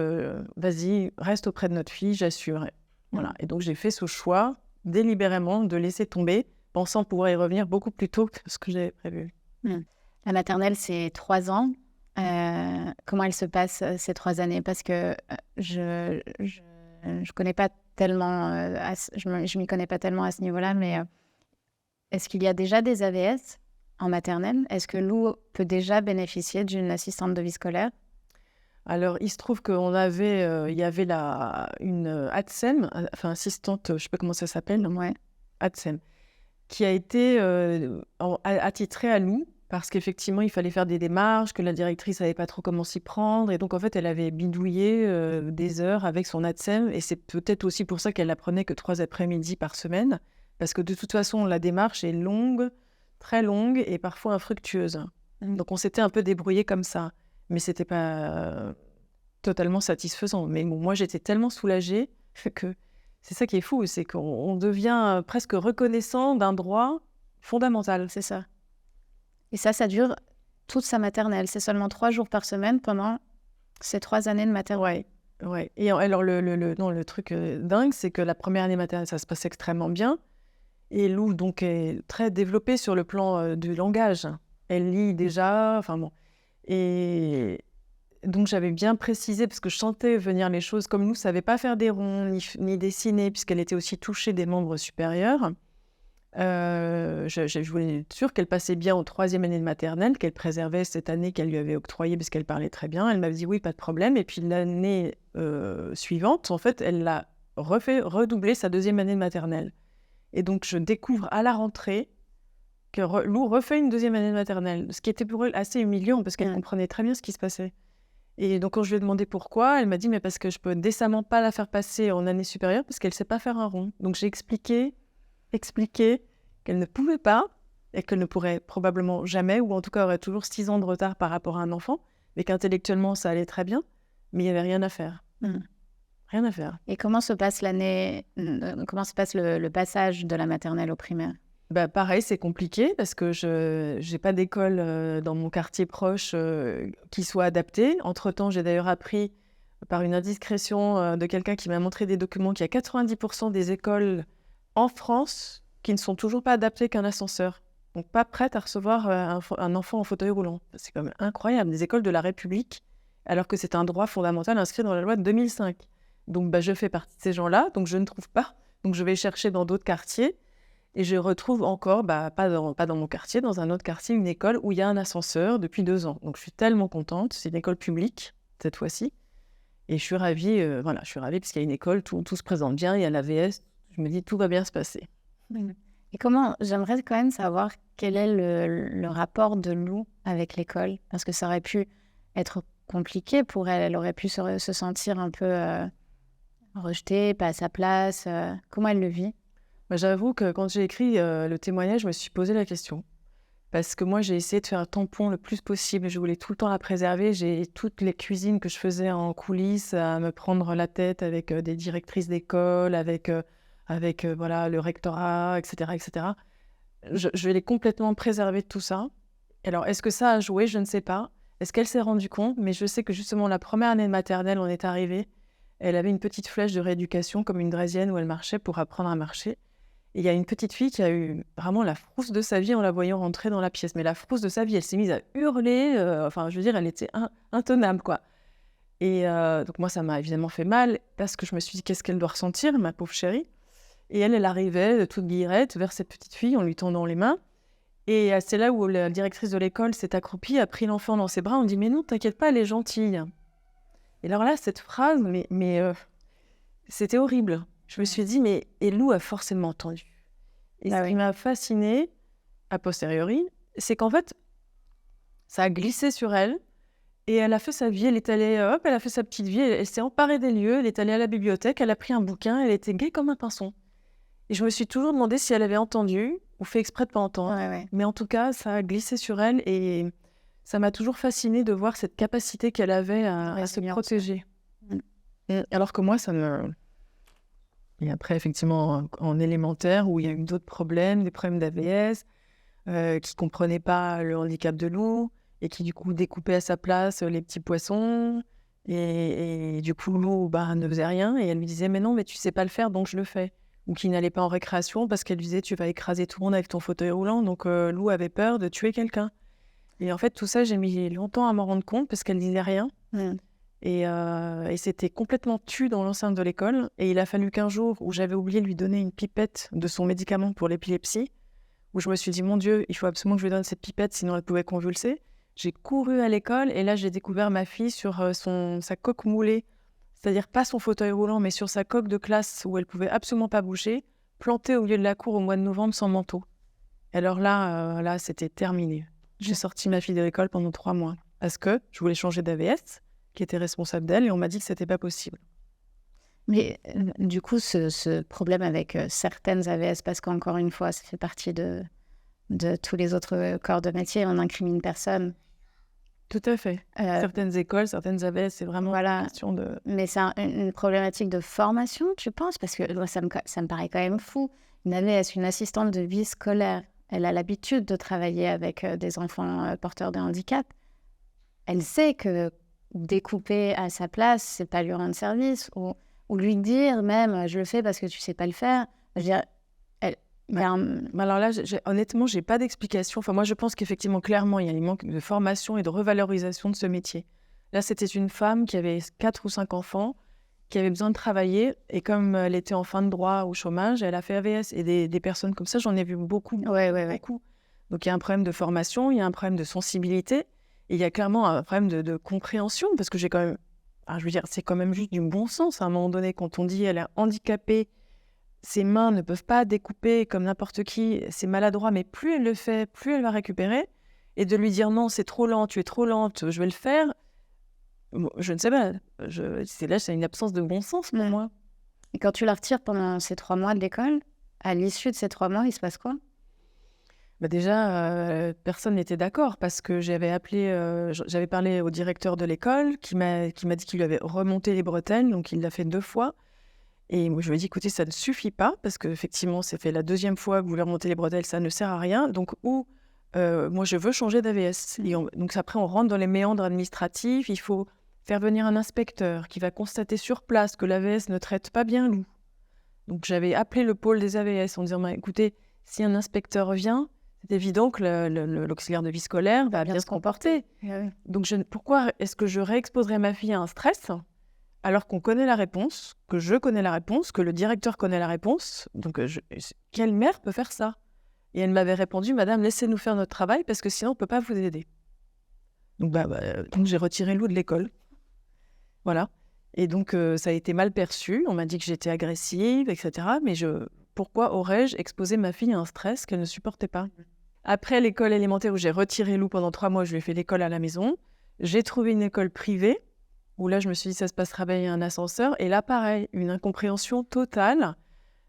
[SPEAKER 2] vas-y, reste auprès de notre fille, j'assurerai. Voilà. Et donc, j'ai fait ce choix, délibérément, de laisser tomber, pensant pouvoir y revenir beaucoup plus tôt que ce que j'avais prévu.
[SPEAKER 1] La maternelle, c'est 3 ans. Comment elle se passe ces 3 années? Parce que je connais pas tellement, je m'y connais pas tellement à ce niveau-là, mais est-ce qu'il y a déjà des AVS en maternelle? Est-ce que Lou peut déjà bénéficier d'une assistante de vie scolaire?
[SPEAKER 2] Alors, il se trouve qu'il il y avait une ATSEM, enfin assistante, je ne sais pas comment ça s'appelle,
[SPEAKER 1] Ouais.
[SPEAKER 2] ATSEM, qui a été attitrée à Lou, parce qu'effectivement, il fallait faire des démarches, que la directrice savait pas trop comment s'y prendre. Et donc, en fait, elle avait bidouillé des heures avec son ATSEM. Et c'est peut-être aussi pour ça qu'elle apprenait que 3 après-midi par semaine. Parce que de toute façon, la démarche est longue, très longue et parfois infructueuse. Donc, on s'était un peu débrouillé comme ça. Mais c'était pas totalement satisfaisant. Mais bon, moi, j'étais tellement soulagée que c'est ça qui est fou. C'est qu'on devient presque reconnaissant d'un droit fondamental.
[SPEAKER 1] C'est ça. Et ça dure toute sa maternelle. C'est seulement 3 jours par semaine pendant ces 3 années de maternelle.
[SPEAKER 2] Ouais. Et alors, le truc dingue, c'est que la première année maternelle, ça se passe extrêmement bien. Et Lou, donc, est très développée sur le plan du langage. Elle lit déjà, enfin bon. Et donc, j'avais bien précisé, parce que je sentais venir les choses, comme Lou ne savait pas faire des ronds, ni dessiner, puisqu'elle était aussi touchée des membres supérieurs. Je voulais être sûre qu'elle passait bien aux 3e année de maternelle, qu'elle préservait cette année qu'elle lui avait octroyée parce qu'elle parlait très bien. Elle m'avait dit oui, pas de problème. Et puis l'année suivante, en fait, elle a redoublé sa 2e année de maternelle. Et donc, je découvre à la rentrée que Lou refait une 2e année de maternelle, ce qui était pour elle assez humiliant parce qu'elle comprenait très bien ce qui se passait. Et donc, quand je lui ai demandé pourquoi, elle m'a dit mais parce que je peux décemment pas la faire passer en année supérieure parce qu'elle sait pas faire un rond. Donc, j'ai expliqué qu'elle ne pouvait pas et qu'elle ne pourrait probablement jamais, ou en tout cas aurait toujours 6 ans de retard par rapport à un enfant, mais qu'intellectuellement ça allait très bien, mais il n'y avait rien à faire. Rien à faire.
[SPEAKER 1] Et comment se passe le passage de la maternelle au primaire?
[SPEAKER 2] Pareil, c'est compliqué parce que je n'ai pas d'école dans mon quartier proche qui soit adaptée. Entre-temps, j'ai d'ailleurs appris par une indiscrétion de quelqu'un qui m'a montré des documents qu'il y a 90% des écoles en France qui ne sont toujours pas adaptées qu'un ascenseur. Donc pas prêtes à recevoir un enfant en fauteuil roulant. C'est quand même incroyable, des écoles de la République, alors que c'est un droit fondamental inscrit dans la loi de 2005. Donc je fais partie de ces gens-là, donc je ne trouve pas. Donc je vais chercher dans d'autres quartiers, et je retrouve encore, pas dans mon quartier, dans un autre quartier, une école où il y a un ascenseur depuis 2 ans. Donc je suis tellement contente, c'est une école publique cette fois-ci. Et je suis ravie, parce qu'il y a une école, tout se présente bien, il y a l'AVS, je me dis tout va bien se passer.
[SPEAKER 1] Et j'aimerais quand même savoir quel est le rapport de Lou avec l'école, parce que ça aurait pu être compliqué pour elle, elle aurait pu se sentir un peu rejetée, pas à sa place. Comment elle le vit?
[SPEAKER 2] J'avoue que quand j'ai écrit le témoignage, je me suis posé la question. Parce que moi, j'ai essayé de faire un tampon le plus possible. Je voulais tout le temps la préserver. J'ai toutes les cuisines que je faisais en coulisses à me prendre la tête avec des directrices d'école, avec le rectorat, etc. etc. Je l'ai complètement préservée de tout ça. Alors, est-ce que ça a joué? Je ne sais pas. Est-ce qu'elle s'est rendue compte? Mais je sais que justement, la première année de maternelle, on est arrivé. Elle avait une petite flèche de rééducation, comme une draisienne où elle marchait pour apprendre à marcher. Et il y a une petite fille qui a eu vraiment la frousse de sa vie en la voyant rentrer dans la pièce. Mais la frousse de sa vie, elle s'est mise à hurler. Elle était intenable, quoi. Et donc moi, ça m'a évidemment fait mal parce que je me suis dit, qu'est-ce qu'elle doit ressentir, ma pauvre chérie? Et elle arrivait toute guillerette vers cette petite fille en lui tendant les mains. Et c'est là où la directrice de l'école s'est accroupie, a pris l'enfant dans ses bras. On dit, mais non, t'inquiète pas, elle est gentille. Et alors là, cette phrase, c'était horrible. Je me suis dit, et Lou a forcément entendu. Et ce qui m'a fascinée, a posteriori, c'est qu'en fait, ça a glissé sur elle et elle a fait sa vie. Elle est allée, elle a fait sa petite vie. Elle s'est emparée des lieux. Elle est allée à la bibliothèque. Elle a pris un bouquin. Elle était gaie comme un pinson. Et je me suis toujours demandé si elle avait entendu ou fait exprès de pas entendre.
[SPEAKER 1] Ouais.
[SPEAKER 2] Mais en tout cas, ça a glissé sur elle et ça m'a toujours fascinée de voir cette capacité qu'elle avait à se protéger. Alors que moi, ça me... Et après, effectivement, en élémentaire, où il y a eu d'autres problèmes, des problèmes d'AVS, qui ne comprenaient pas le handicap de Lou, et qui, du coup, découpaient à sa place les petits poissons. Et du coup, Lou ne faisait rien. Et elle lui disait, mais non, mais tu ne sais pas le faire, donc je le fais. Ou qui n'allait pas en récréation parce qu'elle lui disait, tu vas écraser tout le monde avec ton fauteuil roulant. Donc, Lou avait peur de tuer quelqu'un. Et en fait, tout ça, j'ai mis longtemps à m'en rendre compte parce qu'elle ne disait rien. Et c'était complètement tu dans l'enceinte de l'école. Et il a fallu qu'un jour où j'avais oublié de lui donner une pipette de son médicament pour l'épilepsie, où je me suis dit, mon Dieu, il faut absolument que je lui donne cette pipette, sinon elle pouvait convulser. J'ai couru à l'école et là, j'ai découvert ma fille sur sa coque moulée, c'est-à-dire pas son fauteuil roulant, mais sur sa coque de classe où elle pouvait absolument pas bouger, plantée au milieu de la cour au mois de novembre sans manteau. Et alors là, c'était terminé. J'ai sorti ma fille de l'école pendant 3 mois parce que je voulais changer d'AVS, qui était responsable d'elle, et on m'a dit que c'était pas possible.
[SPEAKER 1] Mais du coup, ce problème avec certaines AVS, parce qu'encore une fois, ça fait partie de tous les autres corps de métier, on incrimine personne.
[SPEAKER 2] Tout à fait. Certaines écoles, certaines AVS, c'est vraiment une question de...
[SPEAKER 1] Mais c'est une problématique de formation, tu penses? Parce que ça me paraît quand même fou. Une AVS, une assistante de vie scolaire, elle a l'habitude de travailler avec des enfants porteurs de handicap. Elle sait que découper à sa place, c'est pas lui rendre service, ou lui dire même, je le fais parce que tu sais pas le faire. Je veux dire,
[SPEAKER 2] alors là, honnêtement, j'ai pas d'explication. Enfin, moi, je pense qu'effectivement, clairement, il y a un manque de formation et de revalorisation de ce métier. Là, c'était une femme qui avait 4 ou 5 enfants, qui avait besoin de travailler, et comme elle était en fin de droit au chômage, elle a fait AVS. Et des personnes comme ça, j'en ai vu beaucoup. Beaucoup. Donc, il y a un problème de formation, il y a un problème de sensibilité, et il y a clairement un problème de compréhension, parce que j'ai quand même... je veux dire, c'est quand même juste du bon sens. À un moment donné, quand on dit elle est handicapée, ses mains ne peuvent pas découper comme n'importe qui, c'est maladroit, mais plus elle le fait, plus elle va récupérer. Et de lui dire non, c'est trop lent, tu es trop lente, je vais le faire, je ne sais pas. C'est une absence de bon sens pour moi.
[SPEAKER 1] Et quand tu la retires pendant ces 3 mois de l'école, à l'issue de ces 3 mois, il se passe quoi?
[SPEAKER 2] Déjà, personne n'était d'accord parce que j'avais parlé au directeur de l'école qui m'a dit qu'il lui avait remonté les bretelles, donc il l'a fait 2 fois. Et moi, je lui ai dit, écoutez, ça ne suffit pas, parce qu'effectivement, c'est fait la 2e fois que vous lui remontez les bretelles, ça ne sert à rien. Donc, moi, je veux changer d'AVS. Donc, après, on rentre dans les méandres administratifs. Il faut faire venir un inspecteur qui va constater sur place que l'AVS ne traite pas bien Lou. Donc, j'avais appelé le pôle des AVS en disant, écoutez, si un inspecteur vient, c'est évident que l'auxiliaire de vie scolaire va bien se comporter. Donc, pourquoi est-ce que je réexposerais ma fille à un stress alors qu'on connaît la réponse, que je connais la réponse, que le directeur connaît la réponse? Donc, quelle mère peut faire ça? Et elle m'avait répondu, madame, laissez-nous faire notre travail parce que sinon, on ne peut pas vous aider. Donc, donc j'ai retiré Lou de l'école. Voilà. Et donc, ça a été mal perçu. On m'a dit que j'étais agressive, etc. Mais pourquoi aurais-je exposé ma fille à un stress qu'elle ne supportait pas? Après l'école élémentaire où j'ai retiré Lou pendant 3 mois, je lui ai fait l'école à la maison. J'ai trouvé une école privée où là, je me suis dit, ça se passera bien, il y a un ascenseur. Et là, pareil, une incompréhension totale.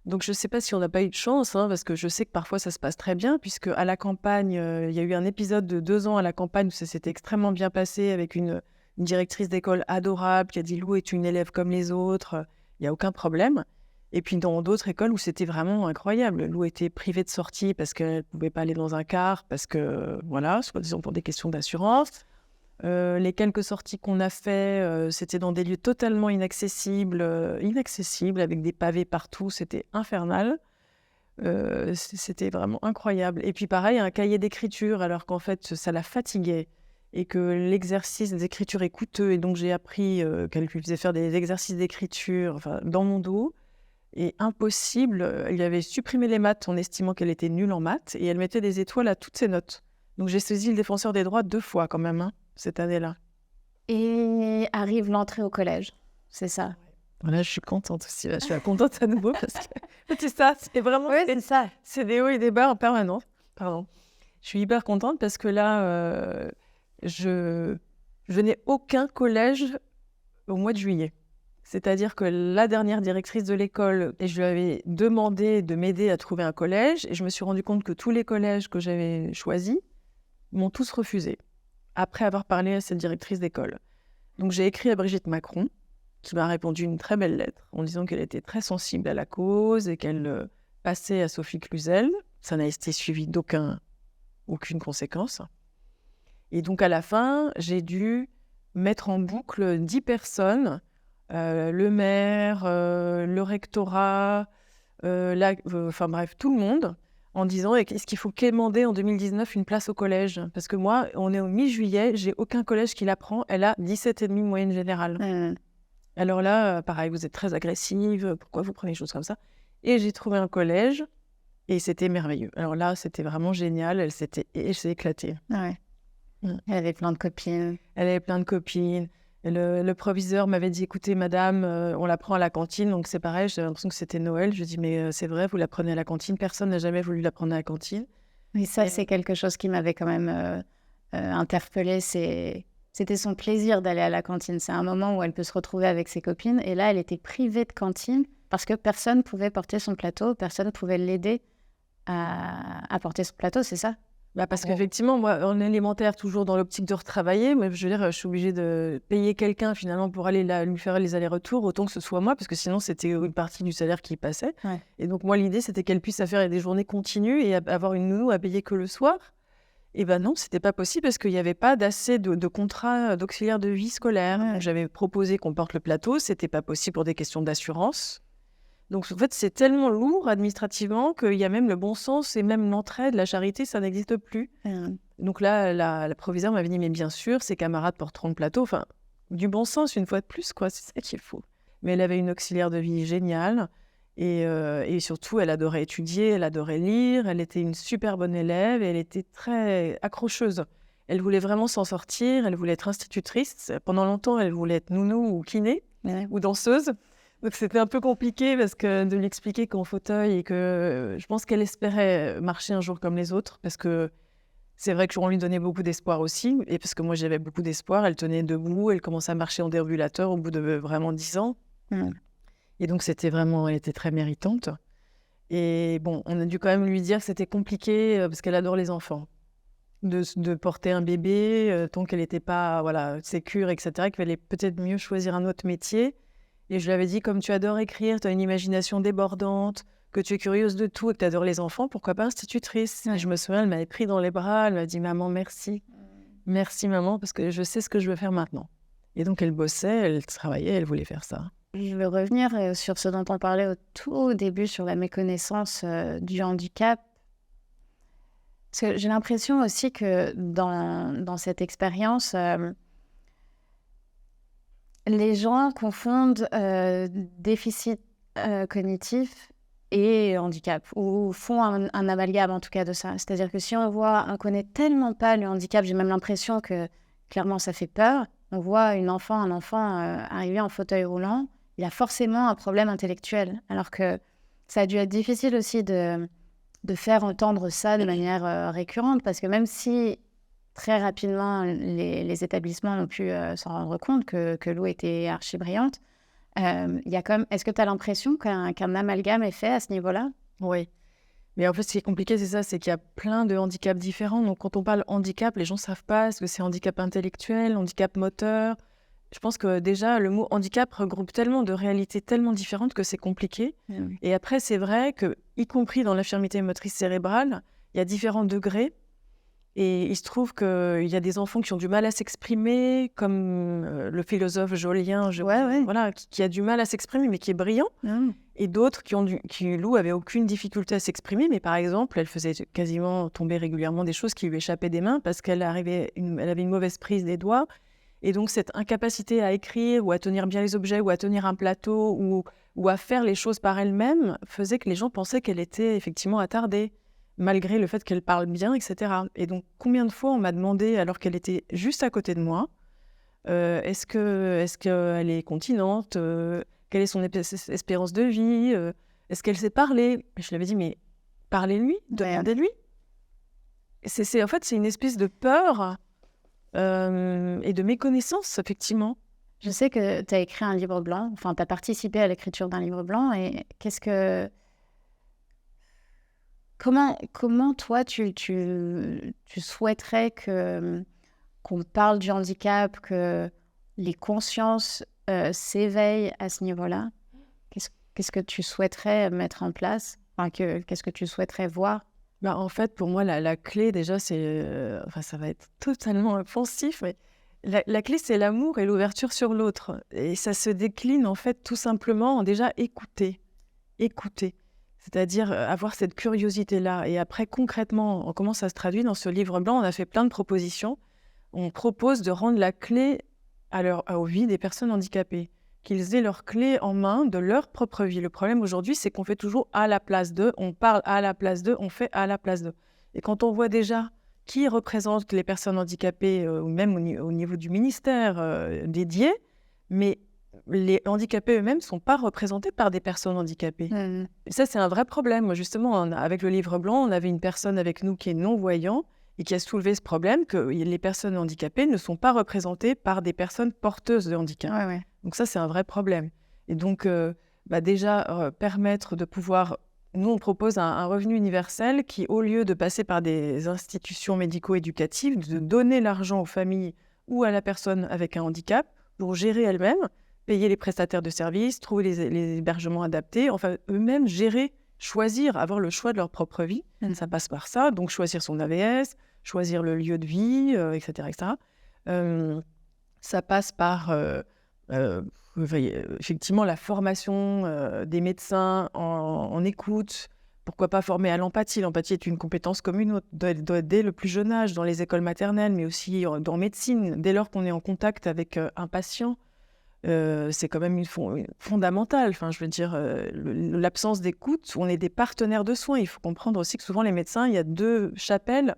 [SPEAKER 2] Donc, je ne sais pas si on n'a pas eu de chance, parce que je sais que parfois, ça se passe très bien, puisque à la campagne, il y a eu un épisode de 2 ans à la campagne où ça s'était extrêmement bien passé avec une directrice d'école adorable qui a dit « Lou est une élève comme les autres, il n'y a aucun problème ». Et puis, dans d'autres écoles où c'était vraiment incroyable. Lou était privée de sortie parce qu'elle ne pouvait pas aller dans un car, parce que, voilà, soi-disant pour des questions d'assurance. Les quelques sorties qu'on a fait, c'était dans des lieux totalement inaccessibles, avec des pavés partout, c'était infernal. C'était vraiment incroyable. Et puis pareil, un cahier d'écriture, alors qu'en fait, ça la fatiguait et que l'exercice d'écriture est coûteux. Et donc, j'ai appris qu'elle lui faisait faire des exercices d'écriture dans mon dos. Et impossible, elle avait supprimé les maths en estimant qu'elle était nulle en maths et elle mettait des étoiles à toutes ses notes. Donc, j'ai saisi le défenseur des droits 2 fois quand même, cette année-là.
[SPEAKER 1] Et arrive l'entrée au collège, c'est ça?
[SPEAKER 2] Voilà, je suis contente aussi. Je suis contente à nouveau parce que c'est ça, c'est vraiment...
[SPEAKER 1] Oui, c'est ça.
[SPEAKER 2] C'est des hauts et des bas en permanence. Pardon. Je suis hyper contente parce que là, je n'ai aucun collège au mois de juillet. C'est-à-dire que la dernière directrice de l'école, et je lui avais demandé de m'aider à trouver un collège, et je me suis rendu compte que tous les collèges que j'avais choisis m'ont tous refusé, après avoir parlé à cette directrice d'école. Donc j'ai écrit à Brigitte Macron, qui m'a répondu une très belle lettre, en disant qu'elle était très sensible à la cause et qu'elle passait à Sophie Cluzel. Ça n'a été suivi aucune conséquence. Et donc à la fin, j'ai dû mettre en boucle 10 personnes, le maire, le rectorat, enfin bref, tout le monde, en disant est-ce qu'il faut quémander en 2019 une place au collège? Parce que moi, on est au mi-juillet, j'ai aucun collège qui la prend, elle a 17,5 moyenne générale. Alors là, pareil, vous êtes très agressive, pourquoi vous prenez des choses comme ça? Et j'ai trouvé un collège, et c'était merveilleux. Alors là, c'était vraiment génial, elle s'est éclatée.
[SPEAKER 1] Ouais. Elle avait plein de copines.
[SPEAKER 2] Elle avait plein de copines. Le proviseur m'avait dit, écoutez, madame, on la prend à la cantine. Donc c'est pareil, j'avais l'impression que c'était Noël. Je lui ai dit, mais c'est vrai, vous la prenez à la cantine. Personne n'a jamais voulu la prendre à la cantine.
[SPEAKER 1] Oui, ça, c'est quelque chose qui m'avait quand même interpellée. C'était son plaisir d'aller à la cantine. C'est un moment où elle peut se retrouver avec ses copines. Et là, elle était privée de cantine parce que personne ne pouvait porter son plateau. Personne ne pouvait l'aider à porter son plateau, c'est ça?
[SPEAKER 2] Parce qu'effectivement, moi, en élémentaire, toujours dans l'optique de retravailler, moi, je veux dire, je suis obligée de payer quelqu'un finalement pour aller lui faire les allers-retours, autant que ce soit moi, parce que sinon, c'était une partie du salaire qui passait.
[SPEAKER 1] Ouais.
[SPEAKER 2] Et donc, moi, l'idée, c'était qu'elle puisse faire des journées continues et avoir une nounou à payer que le soir. Et ben non, c'était pas possible parce qu'il n'y avait pas d'assez de contrats d'auxiliaire de vie scolaire.
[SPEAKER 1] Ouais.
[SPEAKER 2] Donc, j'avais proposé qu'on porte le plateau, c'était pas possible pour des questions d'assurance. Donc, en fait, c'est tellement lourd administrativement qu'il y a même le bon sens et même l'entraide, la charité, ça n'existe plus. Donc là, la proviseure m'avait dit, mais bien sûr, ses camarades porteront le plateau. Enfin, du bon sens, une fois de plus, quoi. C'est ça qu'il faut. Mais elle avait une auxiliaire de vie géniale. Et surtout, elle adorait étudier, elle adorait lire. Elle était une super bonne élève et elle était très accrocheuse. Elle voulait vraiment s'en sortir. Elle voulait être institutrice. Pendant longtemps, elle voulait être nounou ou kiné ou danseuse. Donc, c'était un peu compliqué parce que de lui expliquer qu'en fauteuil et que je pense qu'elle espérait marcher un jour comme les autres parce que c'est vrai qu'on lui donnait beaucoup d'espoir aussi. Et parce que moi, j'avais beaucoup d'espoir. Elle tenait debout. Elle commençait à marcher en déambulateur au bout de vraiment 10 ans. Et donc, elle était très méritante. Et bon, on a dû quand même lui dire que c'était compliqué parce qu'elle adore les enfants. De porter un bébé tant qu'elle n'était pas sécure, etc. Qu'il fallait peut-être mieux choisir un autre métier. Et je lui avais dit, comme tu adores écrire, tu as une imagination débordante, que tu es curieuse de tout et que tu adores les enfants, pourquoi pas institutrice? Et je me souviens, elle m'avait pris dans les bras, elle m'a dit, maman, merci. Merci, maman, parce que je sais ce que je veux faire maintenant. Et donc, elle bossait, elle travaillait, elle voulait faire ça.
[SPEAKER 1] Je veux revenir sur ce dont on parlait au tout début, sur la méconnaissance du handicap. Parce que j'ai l'impression aussi que dans cette expérience, les gens confondent déficit cognitif et handicap, ou font un amalgame en tout cas de ça. C'est-à-dire que si on connaît tellement pas le handicap, j'ai même l'impression que clairement ça fait peur. On voit un enfant arriver en fauteuil roulant, il a forcément un problème intellectuel. Alors que ça a dû être difficile aussi de faire entendre ça de manière récurrente, parce que même si très rapidement les établissements ont pu s'en rendre compte que Lou était archi brillante, y a comme... Est-ce que tu as l'impression qu'un amalgame est fait à ce niveau-là?
[SPEAKER 2] Oui. Mais en fait, ce qui est compliqué, c'est ça, c'est qu'il y a plein de handicaps différents. Donc, quand on parle handicap, les gens ne savent pas est-ce que c'est handicap intellectuel, handicap moteur. Je pense que déjà, le mot handicap regroupe tellement de réalités tellement différentes que c'est compliqué. Et après, c'est vrai que, y compris dans l'infirmité motrice cérébrale, il y a différents degrés. Et il se trouve qu'il y a des enfants qui ont du mal à s'exprimer, comme le philosophe Jolien, qui a du mal à s'exprimer, mais qui est brillant. Et d'autres qui Lou avait aucune difficulté à s'exprimer, mais par exemple, elle faisait quasiment tomber régulièrement des choses qui lui échappaient des mains parce qu'elle avait une mauvaise prise des doigts. Et donc, cette incapacité à écrire ou à tenir bien les objets ou à tenir un plateau ou à faire les choses par elle-même faisait que les gens pensaient qu'elle était effectivement attardée, malgré le fait qu'elle parle bien, etc. Et donc, combien de fois on m'a demandé, alors qu'elle était juste à côté de moi, est-ce qu'elle est continente, quelle est son espérance de vie, est-ce qu'elle sait parler? Je lui avais dit, mais parlez-lui, demandez-lui. En fait, c'est une espèce de peur et de méconnaissance, effectivement.
[SPEAKER 1] Je sais que tu as écrit un livre blanc, enfin, tu as participé à l'écriture d'un livre blanc, et comment toi, tu souhaiterais qu'on parle du handicap, que les consciences s'éveillent à ce niveau-là? Qu'est-ce que tu souhaiterais mettre en place? Enfin, qu'est-ce que tu souhaiterais voir?
[SPEAKER 2] En fait, pour moi, la clé, déjà, c'est... enfin, ça va être totalement offensif, mais la clé, c'est l'amour et l'ouverture sur l'autre. Et ça se décline, en fait, tout simplement en déjà écouter. Écouter. C'est-à-dire avoir cette curiosité-là. Et après, concrètement, comment ça se traduit dans ce livre blanc? On a fait plein de propositions. On propose de rendre la clé aux vies des personnes handicapées, qu'ils aient leur clé en main de leur propre vie. Le problème aujourd'hui, c'est qu'on fait toujours à la place d'eux, on parle à la place d'eux, on fait à la place d'eux. Et quand on voit déjà qui représente les personnes handicapées, ou même au niveau du ministère dédié, mais les handicapés eux-mêmes ne sont pas représentés par des personnes handicapées. Et ça, c'est un vrai problème. Moi, justement, avec le livre blanc, on avait une personne avec nous qui est non-voyant et qui a soulevé ce problème que les personnes handicapées ne sont pas représentées par des personnes porteuses de handicap.
[SPEAKER 1] Ouais.
[SPEAKER 2] Donc ça, c'est un vrai problème. Et donc, déjà, permettre de pouvoir... Nous, on propose un revenu universel qui, au lieu de passer par des institutions médico-éducatives, de donner l'argent aux familles ou à la personne avec un handicap pour gérer elle-même, payer les prestataires de services, trouver les hébergements adaptés, enfin, eux-mêmes gérer, choisir, avoir le choix de leur propre vie. Ça passe par ça, donc choisir son AVS, choisir le lieu de vie, etc. Ça passe par... effectivement, la formation des médecins en écoute, pourquoi pas former à l'empathie. L'empathie est une compétence commune dès le plus jeune âge, dans les écoles maternelles, mais aussi dans médecine. Dès lors qu'on est en contact avec un patient, c'est quand même fondamental. Enfin, je veux dire, l'absence d'écoute, on est des partenaires de soins. Il faut comprendre aussi que souvent, les médecins, il y a deux chapelles.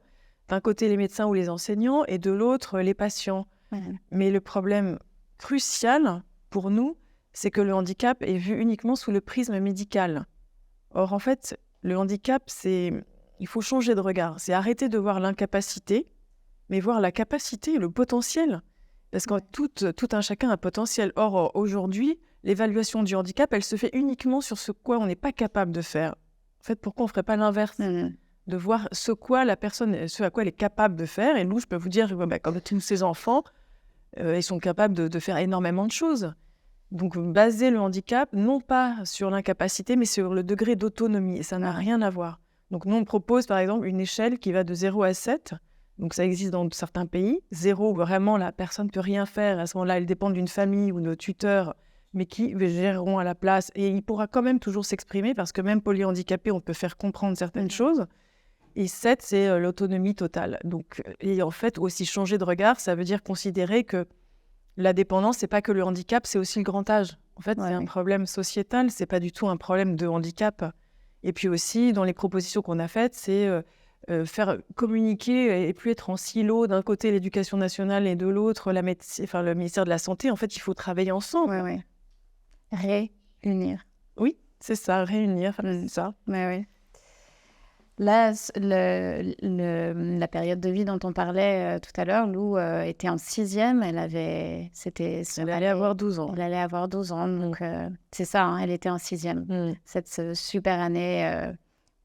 [SPEAKER 2] D'un côté, les médecins ou les enseignants, et de l'autre, les patients. Mais le problème crucial pour nous, c'est que le handicap est vu uniquement sous le prisme médical. Or, en fait, le handicap, il faut changer de regard. C'est arrêter de voir l'incapacité, mais voir la capacité, le potentiel. Parce que tout un chacun a un potentiel. Or, aujourd'hui, l'évaluation du handicap, elle se fait uniquement sur ce quoi on n'est pas capable de faire. En fait, pourquoi on ne ferait pas l'inverse? De voir ce à quoi elle est capable de faire. Et nous, je peux vous dire, comme tous ces enfants, ils sont capables de faire énormément de choses. Donc, baser le handicap, non pas sur l'incapacité, mais sur le degré d'autonomie. Et ça n'a rien à voir. Donc, nous, on propose, par exemple, une échelle qui va de 0 à 7. Donc, ça existe dans certains pays. 0, vraiment, la personne ne peut rien faire. À ce moment-là, elle dépend d'une famille ou de tuteurs, mais qui géreront à la place. Et il pourra quand même toujours s'exprimer, parce que même polyhandicapé, on peut faire comprendre certaines choses. Et 7, c'est l'autonomie totale. Donc, et en fait, aussi changer de regard, ça veut dire considérer que la dépendance, c'est pas que le handicap, c'est aussi le grand âge. En fait, c'est un problème sociétal, c'est pas du tout un problème de handicap. Et puis aussi, dans les propositions qu'on a faites, c'est faire communiquer et plus être en silo, d'un côté l'éducation nationale et de l'autre le ministère de la Santé. En fait, il faut travailler ensemble.
[SPEAKER 1] Réunir.
[SPEAKER 2] Oui, c'est ça, réunir, c'est ça.
[SPEAKER 1] Là, la période de vie dont on parlait tout à l'heure, Lou était en 6e. Elle allait
[SPEAKER 2] avoir 12 ans.
[SPEAKER 1] Elle allait avoir 12 ans, donc c'est ça, hein, elle était en 6e. Cette super année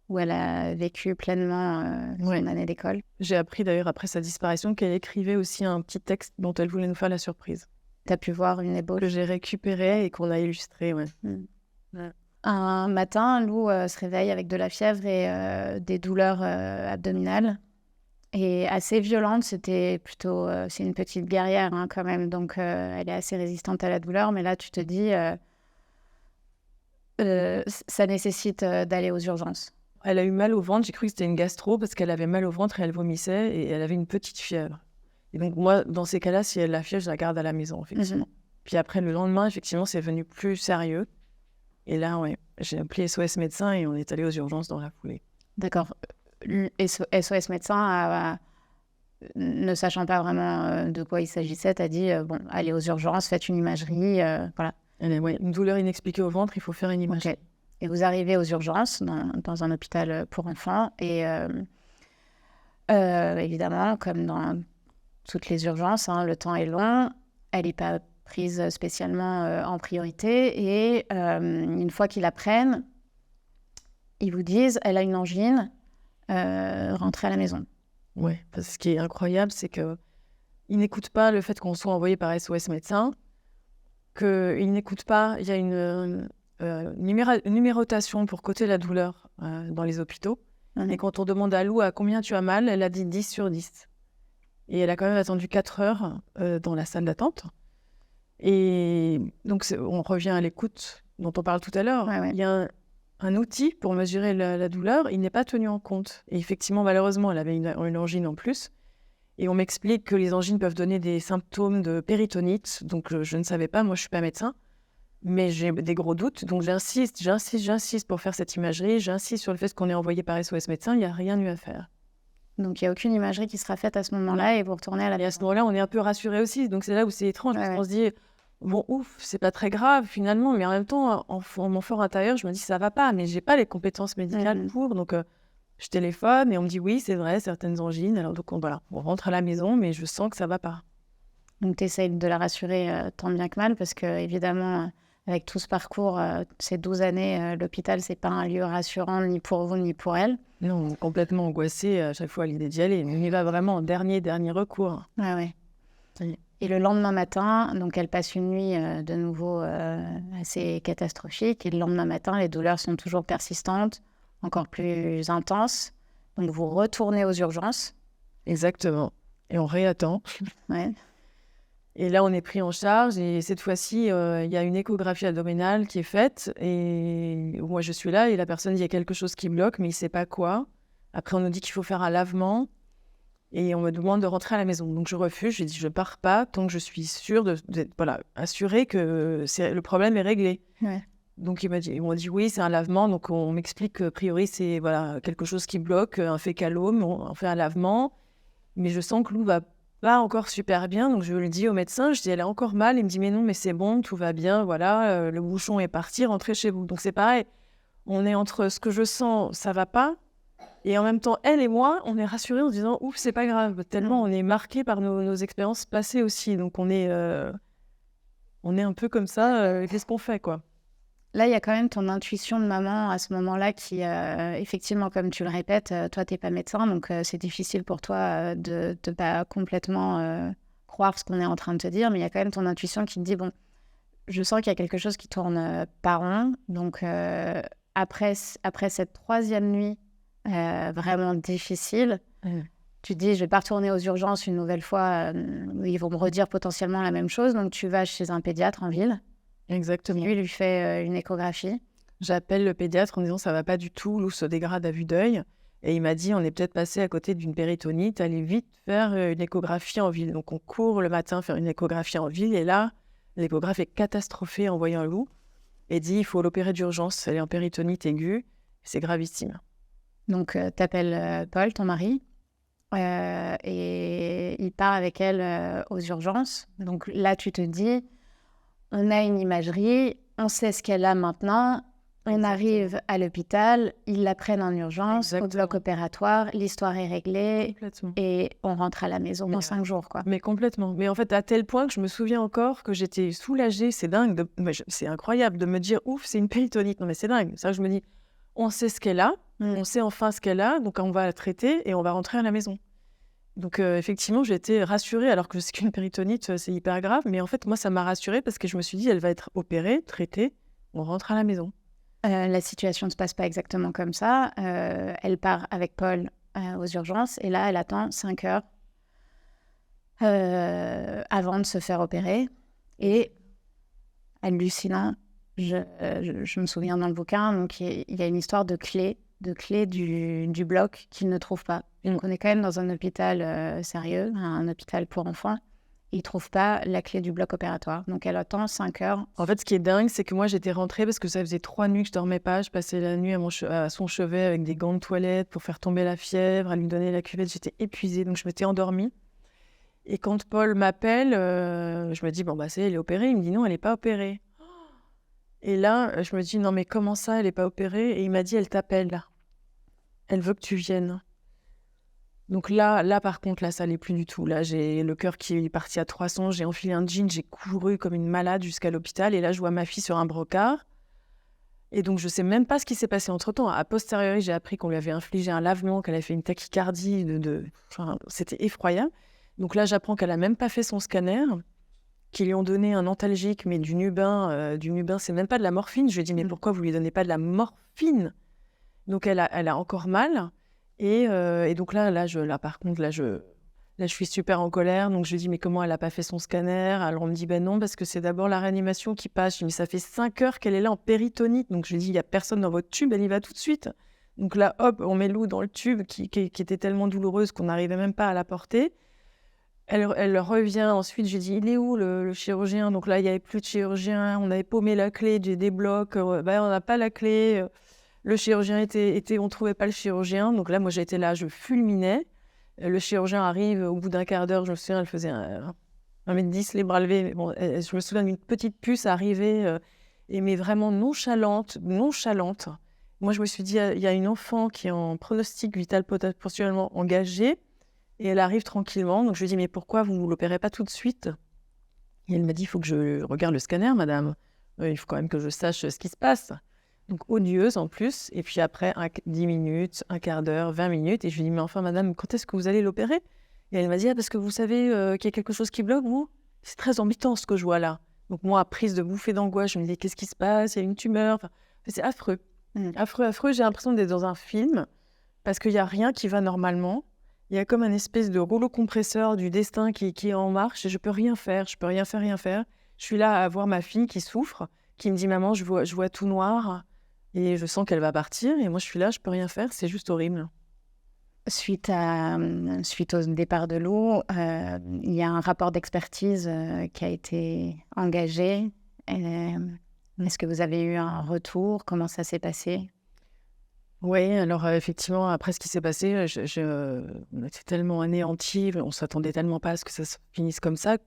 [SPEAKER 1] où elle a vécu pleinement son année d'école.
[SPEAKER 2] J'ai appris d'ailleurs après sa disparition qu'elle écrivait aussi un petit texte dont elle voulait nous faire la surprise.
[SPEAKER 1] Tu as pu voir une ébauche?
[SPEAKER 2] Que j'ai récupéré et qu'on a illustré,
[SPEAKER 1] Un matin, Lou se réveille avec de la fièvre et des douleurs abdominales. Et assez violente, c'est une petite guerrière hein, quand même, donc elle est assez résistante à la douleur. Mais là, tu te dis, ça nécessite d'aller aux urgences.
[SPEAKER 2] Elle a eu mal au ventre, j'ai cru que c'était une gastro parce qu'elle avait mal au ventre et elle vomissait et elle avait une petite fièvre. Et donc moi, dans ces cas-là, si elle a la fièvre, je la garde à la maison, effectivement. Puis après, le lendemain, effectivement, c'est devenu plus sérieux. Et là, j'ai appelé SOS médecin et on est allé aux urgences dans la foulée.
[SPEAKER 1] D'accord. SOS médecin, ne sachant pas vraiment de quoi il s'agissait, t'a dit, allez aux urgences, faites une imagerie, voilà.
[SPEAKER 2] Une douleur inexpliquée au ventre, il faut faire une imagerie.
[SPEAKER 1] Okay. Et vous arrivez aux urgences, dans un hôpital pour enfants, et Évidemment, comme dans toutes les urgences, hein, le temps est long. Elle n'est pas prise spécialement en priorité. Et une fois qu'ils la prennent, ils vous disent, elle a une angine, rentrez à la maison.
[SPEAKER 2] Ouais, parce que ce qui est incroyable, c'est qu'ils n'écoutent pas le fait qu'on soit envoyé par SOS médecin, qu'ils n'écoutent pas, il y a une numérotation pour coter la douleur dans les hôpitaux. Et quand on demande à Lou à combien tu as mal, elle a dit 10 sur 10. Et elle a quand même attendu 4 heures dans la salle d'attente. Et donc, on revient à l'écoute dont on parle tout à l'heure.
[SPEAKER 1] Ouais.
[SPEAKER 2] Il y a un outil pour mesurer la douleur, il n'est pas tenu en compte. Et effectivement, malheureusement, elle avait une angine en plus. Et on m'explique que les angines peuvent donner des symptômes de péritonite. Donc, je ne savais pas, moi, je ne suis pas médecin. Mais j'ai des gros doutes. Donc, j'insiste pour faire cette imagerie. J'insiste sur le fait qu'on est envoyé par SOS médecin. Il n'y a rien eu à faire.
[SPEAKER 1] Donc, il n'y a aucune imagerie qui sera faite à ce moment-là et vous retournez à la
[SPEAKER 2] Et à ce moment-là, on est un peu rassuré aussi. Donc, c'est là où c'est étrange. Parce qu'on se dit, bon, ouf, c'est pas très grave finalement. Mais en même temps, en mon fort intérieur, je me dis, ça va pas. Mais j'ai pas les compétences médicales pour. Donc, je téléphone et on me dit, oui, c'est vrai, certaines angines. Alors, donc, on rentre à la maison, mais je sens que ça va pas.
[SPEAKER 1] Donc, tu essayes de la rassurer tant bien que mal parce que, évidemment, avec tout ce parcours, ces 12 années, l'hôpital, c'est pas un lieu rassurant ni pour vous ni pour elle.
[SPEAKER 2] Non, complètement angoissée à chaque fois à l'idée d'y aller. On y va vraiment en dernier recours.
[SPEAKER 1] Ouais. Et le lendemain matin, donc elle passe une nuit de nouveau assez catastrophique. Et le lendemain matin, les douleurs sont toujours persistantes, encore plus intenses. Donc vous retournez aux urgences.
[SPEAKER 2] Exactement. Et on réattend.
[SPEAKER 1] Ouais.
[SPEAKER 2] Et là, on est pris en charge. Et cette fois-ci, il y a une échographie abdominale qui est faite. Et moi, je suis là et la personne dit qu'il y a quelque chose qui bloque, mais il ne sait pas quoi. Après, on nous dit qu'il faut faire un lavement. Et on me demande de rentrer à la maison. Donc, je refuse. Je dis, je ne pars pas tant que je suis sûre assurée que le problème est réglé.
[SPEAKER 1] Ouais.
[SPEAKER 2] Donc, ils m'ont dit, oui, c'est un lavement. Donc, on m'explique qu'a priori, c'est quelque chose qui bloque, un fécalome. On fait un lavement. Mais je sens que Lou va pas encore super bien, donc je le dis au médecin, je dis elle a encore mal, il me dit mais non, mais c'est bon, tout va bien, voilà, le bouchon est parti, rentrez chez vous. Donc c'est pareil, on est entre ce que je sens, ça va pas, et en même temps elle et moi, on est rassurés en se disant ouf, c'est pas grave, tellement on est marqués par nos expériences passées aussi, donc on est un peu comme ça, qu'est-ce qu'on fait quoi?
[SPEAKER 1] Là, il y a quand même ton intuition de maman à ce moment-là qui, effectivement, comme tu le répètes, toi, tu n'es pas médecin, donc c'est difficile pour toi de ne pas complètement croire ce qu'on est en train de te dire, mais il y a quand même ton intuition qui te dit, bon, je sens qu'il y a quelque chose qui tourne pas rond. Donc, après cette troisième nuit vraiment difficile, tu te dis, je vais pas retourner aux urgences une nouvelle fois, ils vont me redire potentiellement la même chose, donc tu vas chez un pédiatre en ville.
[SPEAKER 2] Exactement.
[SPEAKER 1] Lui, lui fait une échographie.
[SPEAKER 2] J'appelle le pédiatre en disant ça va pas du tout, Lou se dégrade à vue d'œil. Et il m'a dit on est peut-être passé à côté d'une péritonite, allez vite faire une échographie en ville. Donc on court le matin faire une échographie en ville et là, l'échographe est catastrophée en voyant Lou et dit il faut l'opérer d'urgence, elle est en péritonite aiguë, c'est gravissime.
[SPEAKER 1] Donc t'appelles Paul, ton mari, et il part avec elle aux urgences. Donc là, tu te dis, on a une imagerie, on sait ce qu'elle a maintenant, on arrive à l'hôpital, ils la prennent en urgence, au bloc opératoire, l'histoire est réglée et on rentre à la maison dans 5 jours, quoi.
[SPEAKER 2] Mais complètement. Mais en fait, à tel point que je me souviens encore que j'étais soulagée, c'est dingue, c'est incroyable de me dire, ouf, c'est une péritonite. Non mais c'est dingue. Ça, je me dis, on sait ce qu'elle a, on sait enfin ce qu'elle a, donc on va la traiter et on va rentrer à la maison. Donc effectivement, j'ai été rassurée, alors que c'est qu'une péritonite, c'est hyper grave. Mais en fait, moi, ça m'a rassurée parce que je me suis dit, elle va être opérée, traitée, on rentre à la maison.
[SPEAKER 1] La situation ne se passe pas exactement comme ça. Elle part avec Paul aux urgences et là, elle attend 5 heures avant de se faire opérer. Et hallucinant, je me souviens dans le bouquin, donc il y a une histoire de clé du bloc qu'ils ne trouvent pas. Donc on est quand même dans un hôpital sérieux, un hôpital pour enfants. Ils ne trouvent pas la clé du bloc opératoire. Donc elle attend 5 heures.
[SPEAKER 2] En fait, ce qui est dingue, c'est que moi, j'étais rentrée parce que ça faisait 3 nuits que je dormais pas. Je passais la nuit à son chevet avec des gants de toilette pour faire tomber la fièvre, à lui donner la cuvette. J'étais épuisée, donc je m'étais endormie. Et quand Paul m'appelle, je me dis, bon, bah, elle est opérée. Il me dit, non, elle n'est pas opérée. Et là, je me dis, non, mais comment ça, elle n'est pas opérée? Et il m'a dit, elle t'appelle. Elle veut que tu viennes. Donc là, par contre, là, ça allait plus du tout. Là, j'ai le cœur qui est parti à 300. J'ai enfilé un jean, j'ai couru comme une malade jusqu'à l'hôpital. Et là, je vois ma fille sur un brocart. Et donc, je sais même pas ce qui s'est passé entre-temps. A posteriori, j'ai appris qu'on lui avait infligé un lavement, qu'elle avait fait une tachycardie. Enfin, c'était effroyable. Donc là, j'apprends qu'elle a même pas fait son scanner, qu'ils lui ont donné un antalgique, mais du Nubin. Du Nubin, c'est même pas de la morphine. Je lui ai dit, mais pourquoi vous lui donnez pas de la morphine? Donc, elle a encore mal. Et donc là, par contre, je suis super en colère. Donc, je lui dis, mais comment elle n'a pas fait son scanner? Alors, on me dit, ben non, parce que c'est d'abord la réanimation qui passe. Je lui dis, mais ça fait 5 heures qu'elle est là en péritonite. Donc, je lui dis, il n'y a personne dans votre tube, elle y va tout de suite. Donc là, hop, on met Lou dans le tube qui était tellement douloureuse qu'on n'arrivait même pas à la porter. Elle revient ensuite, je lui dis, il est où le chirurgien? Donc là, il n'y avait plus de chirurgien. On avait paumé la clé des blocs. On n'a pas la clé. Le chirurgien on ne trouvait pas le chirurgien. Donc là, moi, j'étais là, je fulminais. Le chirurgien arrive au bout d'un quart d'heure. Je me souviens, elle faisait 1m10, les bras levés. Mais bon, je me souviens d'une petite puce arrivée, mais vraiment nonchalante. Moi, je me suis dit, il y a une enfant qui est en pronostic vital potentiellement engagé et elle arrive tranquillement. Donc, je lui ai dit, mais pourquoi vous ne l'opérez pas tout de suite? Et elle m'a dit, il faut que je regarde le scanner, madame. Il faut quand même que je sache ce qui se passe. Donc, odieuse en plus. Et puis après, 10 minutes, un quart d'heure, 20 minutes. Et je lui dis, mais enfin, madame, quand est-ce que vous allez l'opérer? Et elle m'a dit, parce que vous savez qu'il y a quelque chose qui bloque, vous? C'est très embêtant ce que je vois là. Donc, moi, prise de bouffée d'angoisse, je me dis, qu'est-ce qui se passe? Il y a une tumeur. Enfin, c'est affreux. Affreux. J'ai l'impression d'être dans un film parce qu'il n'y a rien qui va normalement. Il y a comme un espèce de rouleau compresseur du destin qui est en marche et je peux rien faire. Je peux rien faire. Je suis là à voir ma fille qui souffre, qui me dit, maman, je vois tout noir. Et je sens qu'elle va partir, et moi je suis là, je peux rien faire, c'est juste horrible.
[SPEAKER 1] Suite au départ de Lou, il y a un rapport d'expertise qui a été engagé. Est-ce que vous avez eu un retour? Comment ça s'est passé?
[SPEAKER 2] Oui, alors effectivement, après ce qui s'est passé, on était tellement anéantis, on s'attendait tellement pas à ce que ça se finisse comme ça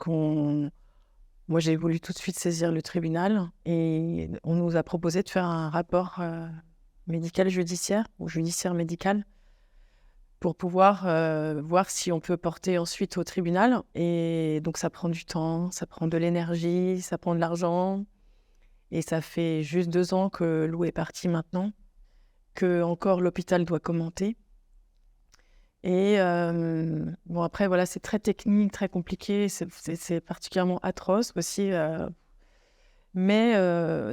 [SPEAKER 2] moi j'ai voulu tout de suite saisir le tribunal et on nous a proposé de faire un rapport médical judiciaire ou judiciaire médical pour pouvoir voir si on peut porter ensuite au tribunal. Et donc ça prend du temps, ça prend de l'énergie, ça prend de l'argent. Et ça fait juste 2 ans que Lou est partie maintenant, que encore l'hôpital doit commenter. Et bon, après, voilà, c'est très technique, très compliqué, c'est particulièrement atroce aussi. Mais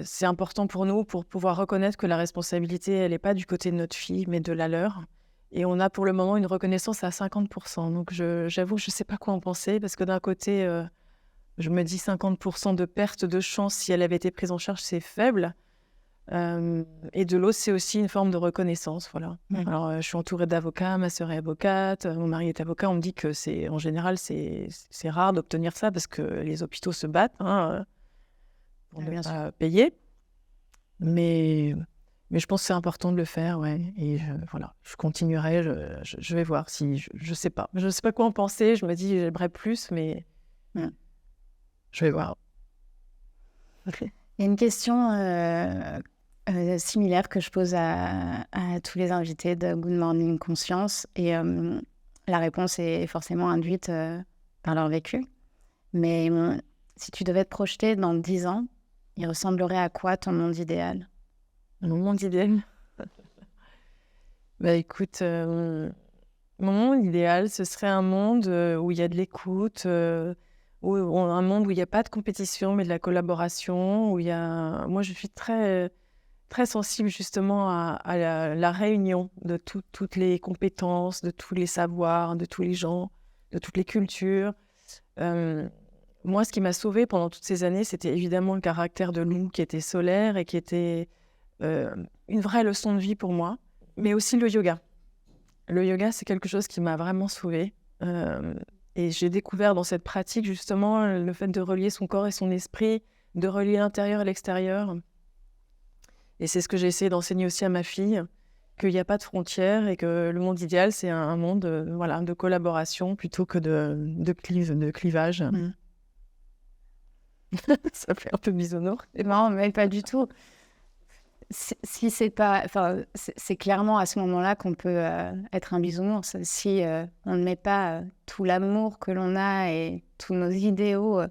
[SPEAKER 2] c'est important pour nous pour pouvoir reconnaître que la responsabilité, elle n'est pas du côté de notre fille, mais de la leur. Et on a pour le moment une reconnaissance à 50%. Donc j'avoue, je ne sais pas quoi en penser, parce que d'un côté, je me dis 50% de perte de chance si elle avait été prise en charge, c'est faible. Et de l'autre, c'est aussi une forme de reconnaissance, voilà. Alors, je suis entourée d'avocats, ma sœur est avocate, mon mari est avocat. On me dit que en général, c'est rare d'obtenir ça parce que les hôpitaux se battent pour ne pas payer. Mais je pense que c'est important de le faire, ouais. Et voilà, je continuerai, je vais voir si... Je sais pas. Je sais pas quoi en penser. Je me dis, j'aimerais plus, mais je vais voir.
[SPEAKER 1] Il y a une question similaire que je pose à tous les invités de Good Morning Conscience. Et la réponse est forcément induite par leur vécu. Mais si tu devais te projeter dans 10 ans, il ressemblerait à quoi ton monde idéal?
[SPEAKER 2] Mon monde idéal? Bah écoute, mon monde idéal, ce serait un monde où il y a de l'écoute, un monde où il n'y a pas de compétition, mais de la collaboration, où il y a... Moi, je suis très, très sensible justement à la réunion de toutes les compétences, de tous les savoirs, de tous les gens, de toutes les cultures. Moi, ce qui m'a sauvée pendant toutes ces années, c'était évidemment le caractère de Lou, qui était solaire et qui était une vraie leçon de vie pour moi, mais aussi le yoga. Le yoga, c'est quelque chose qui m'a vraiment sauvée. Et j'ai découvert dans cette pratique, justement, le fait de relier son corps et son esprit, de relier l'intérieur et l'extérieur. Et c'est ce que j'ai essayé d'enseigner aussi à ma fille, qu'il n'y a pas de frontières et que le monde idéal, c'est un monde de collaboration plutôt que de clivage. Ça fait un peu bisounours.
[SPEAKER 1] Non, mais pas du tout. Si c'est pas, enfin, c'est clairement à ce moment-là qu'on peut être un bisounours. Si on ne met pas tout l'amour que l'on a et tous nos idéaux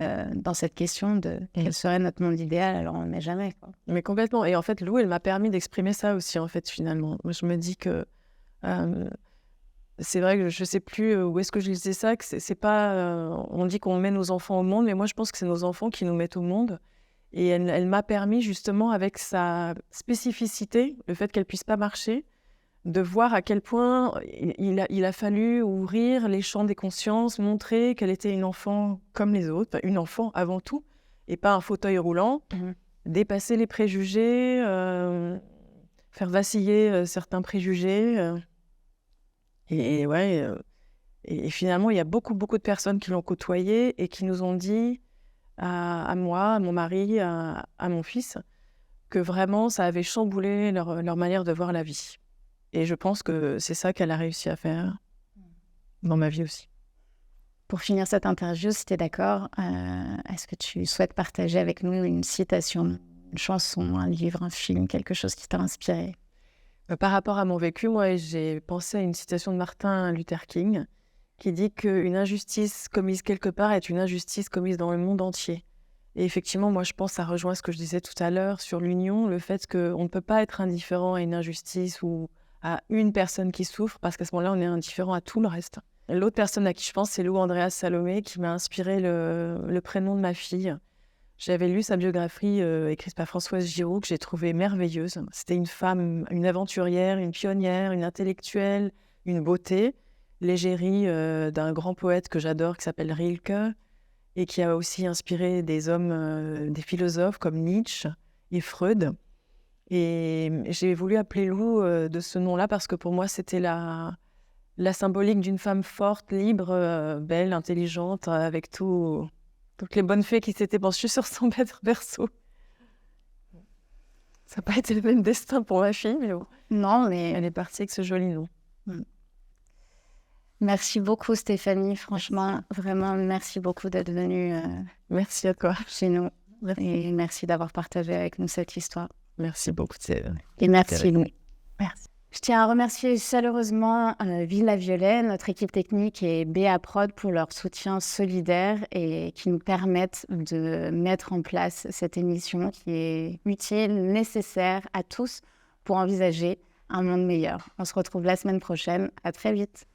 [SPEAKER 1] dans cette question de quel serait notre monde idéal, alors on ne le met jamais, quoi.
[SPEAKER 2] Mais complètement. Et en fait, Lou, elle m'a permis d'exprimer ça aussi, en fait, finalement. Moi, je me dis que c'est vrai que je sais plus où est-ce que je lisais ça, que c'est pas. On dit qu'on met nos enfants au monde, mais moi, je pense que c'est nos enfants qui nous mettent au monde. Et elle m'a permis, justement, avec sa spécificité, le fait qu'elle puisse pas marcher, de voir à quel point il a fallu ouvrir les champs des consciences, montrer qu'elle était une enfant comme les autres, enfin, une enfant avant tout, et pas un fauteuil roulant, dépasser les préjugés, faire vaciller certains préjugés. Et ouais, et finalement, il y a beaucoup, beaucoup de personnes qui l'ont côtoyée et qui nous ont dit, à moi, à mon mari, à mon fils, que vraiment, ça avait chamboulé leur manière de voir la vie. Et je pense que c'est ça qu'elle a réussi à faire dans ma vie aussi.
[SPEAKER 1] Pour finir cette interview, si tu es d'accord, est-ce que tu souhaites partager avec nous une citation, une chanson, un livre, un film, quelque chose qui t'a inspiré?
[SPEAKER 2] Par rapport à mon vécu, moi, j'ai pensé à une citation de Martin Luther King qui dit qu'une injustice commise quelque part est une injustice commise dans le monde entier. Et effectivement, moi, je pense que ça rejoint ce que je disais tout à l'heure sur l'union, le fait qu'on ne peut pas être indifférent à une injustice ou à une personne qui souffre, parce qu'à ce moment-là, on est indifférent à tout le reste. L'autre personne à qui je pense, c'est Lou Andréas Salomé, qui m'a inspiré le prénom de ma fille. J'avais lu sa biographie écrite par Françoise Giroud, que j'ai trouvée merveilleuse. C'était une femme, une aventurière, une pionnière, une intellectuelle, une beauté, l'égérie d'un grand poète que j'adore, qui s'appelle Rilke, et qui a aussi inspiré des hommes, des philosophes comme Nietzsche et Freud. Et j'ai voulu appeler Lou de ce nom-là parce que pour moi, c'était la symbolique d'une femme forte, libre, belle, intelligente, avec toutes les bonnes fées qui s'étaient penchées sur son berceau. Ça n'a pas été le même destin pour ma fille, mais bon.
[SPEAKER 1] Non, mais
[SPEAKER 2] elle est partie avec ce joli nom.
[SPEAKER 1] Merci beaucoup, Stéphanie. Franchement, vraiment, merci beaucoup d'être venue
[SPEAKER 2] merci à toi
[SPEAKER 1] chez nous.
[SPEAKER 2] Merci.
[SPEAKER 1] Et merci d'avoir partagé avec nous cette histoire.
[SPEAKER 2] Merci beaucoup.
[SPEAKER 1] Et merci, Lou. Merci. Je tiens à remercier chaleureusement Villa Violet, notre équipe technique et BA Prod pour leur soutien solidaire et qui nous permettent de mettre en place cette émission qui est utile, nécessaire à tous pour envisager un monde meilleur. On se retrouve la semaine prochaine. À très vite.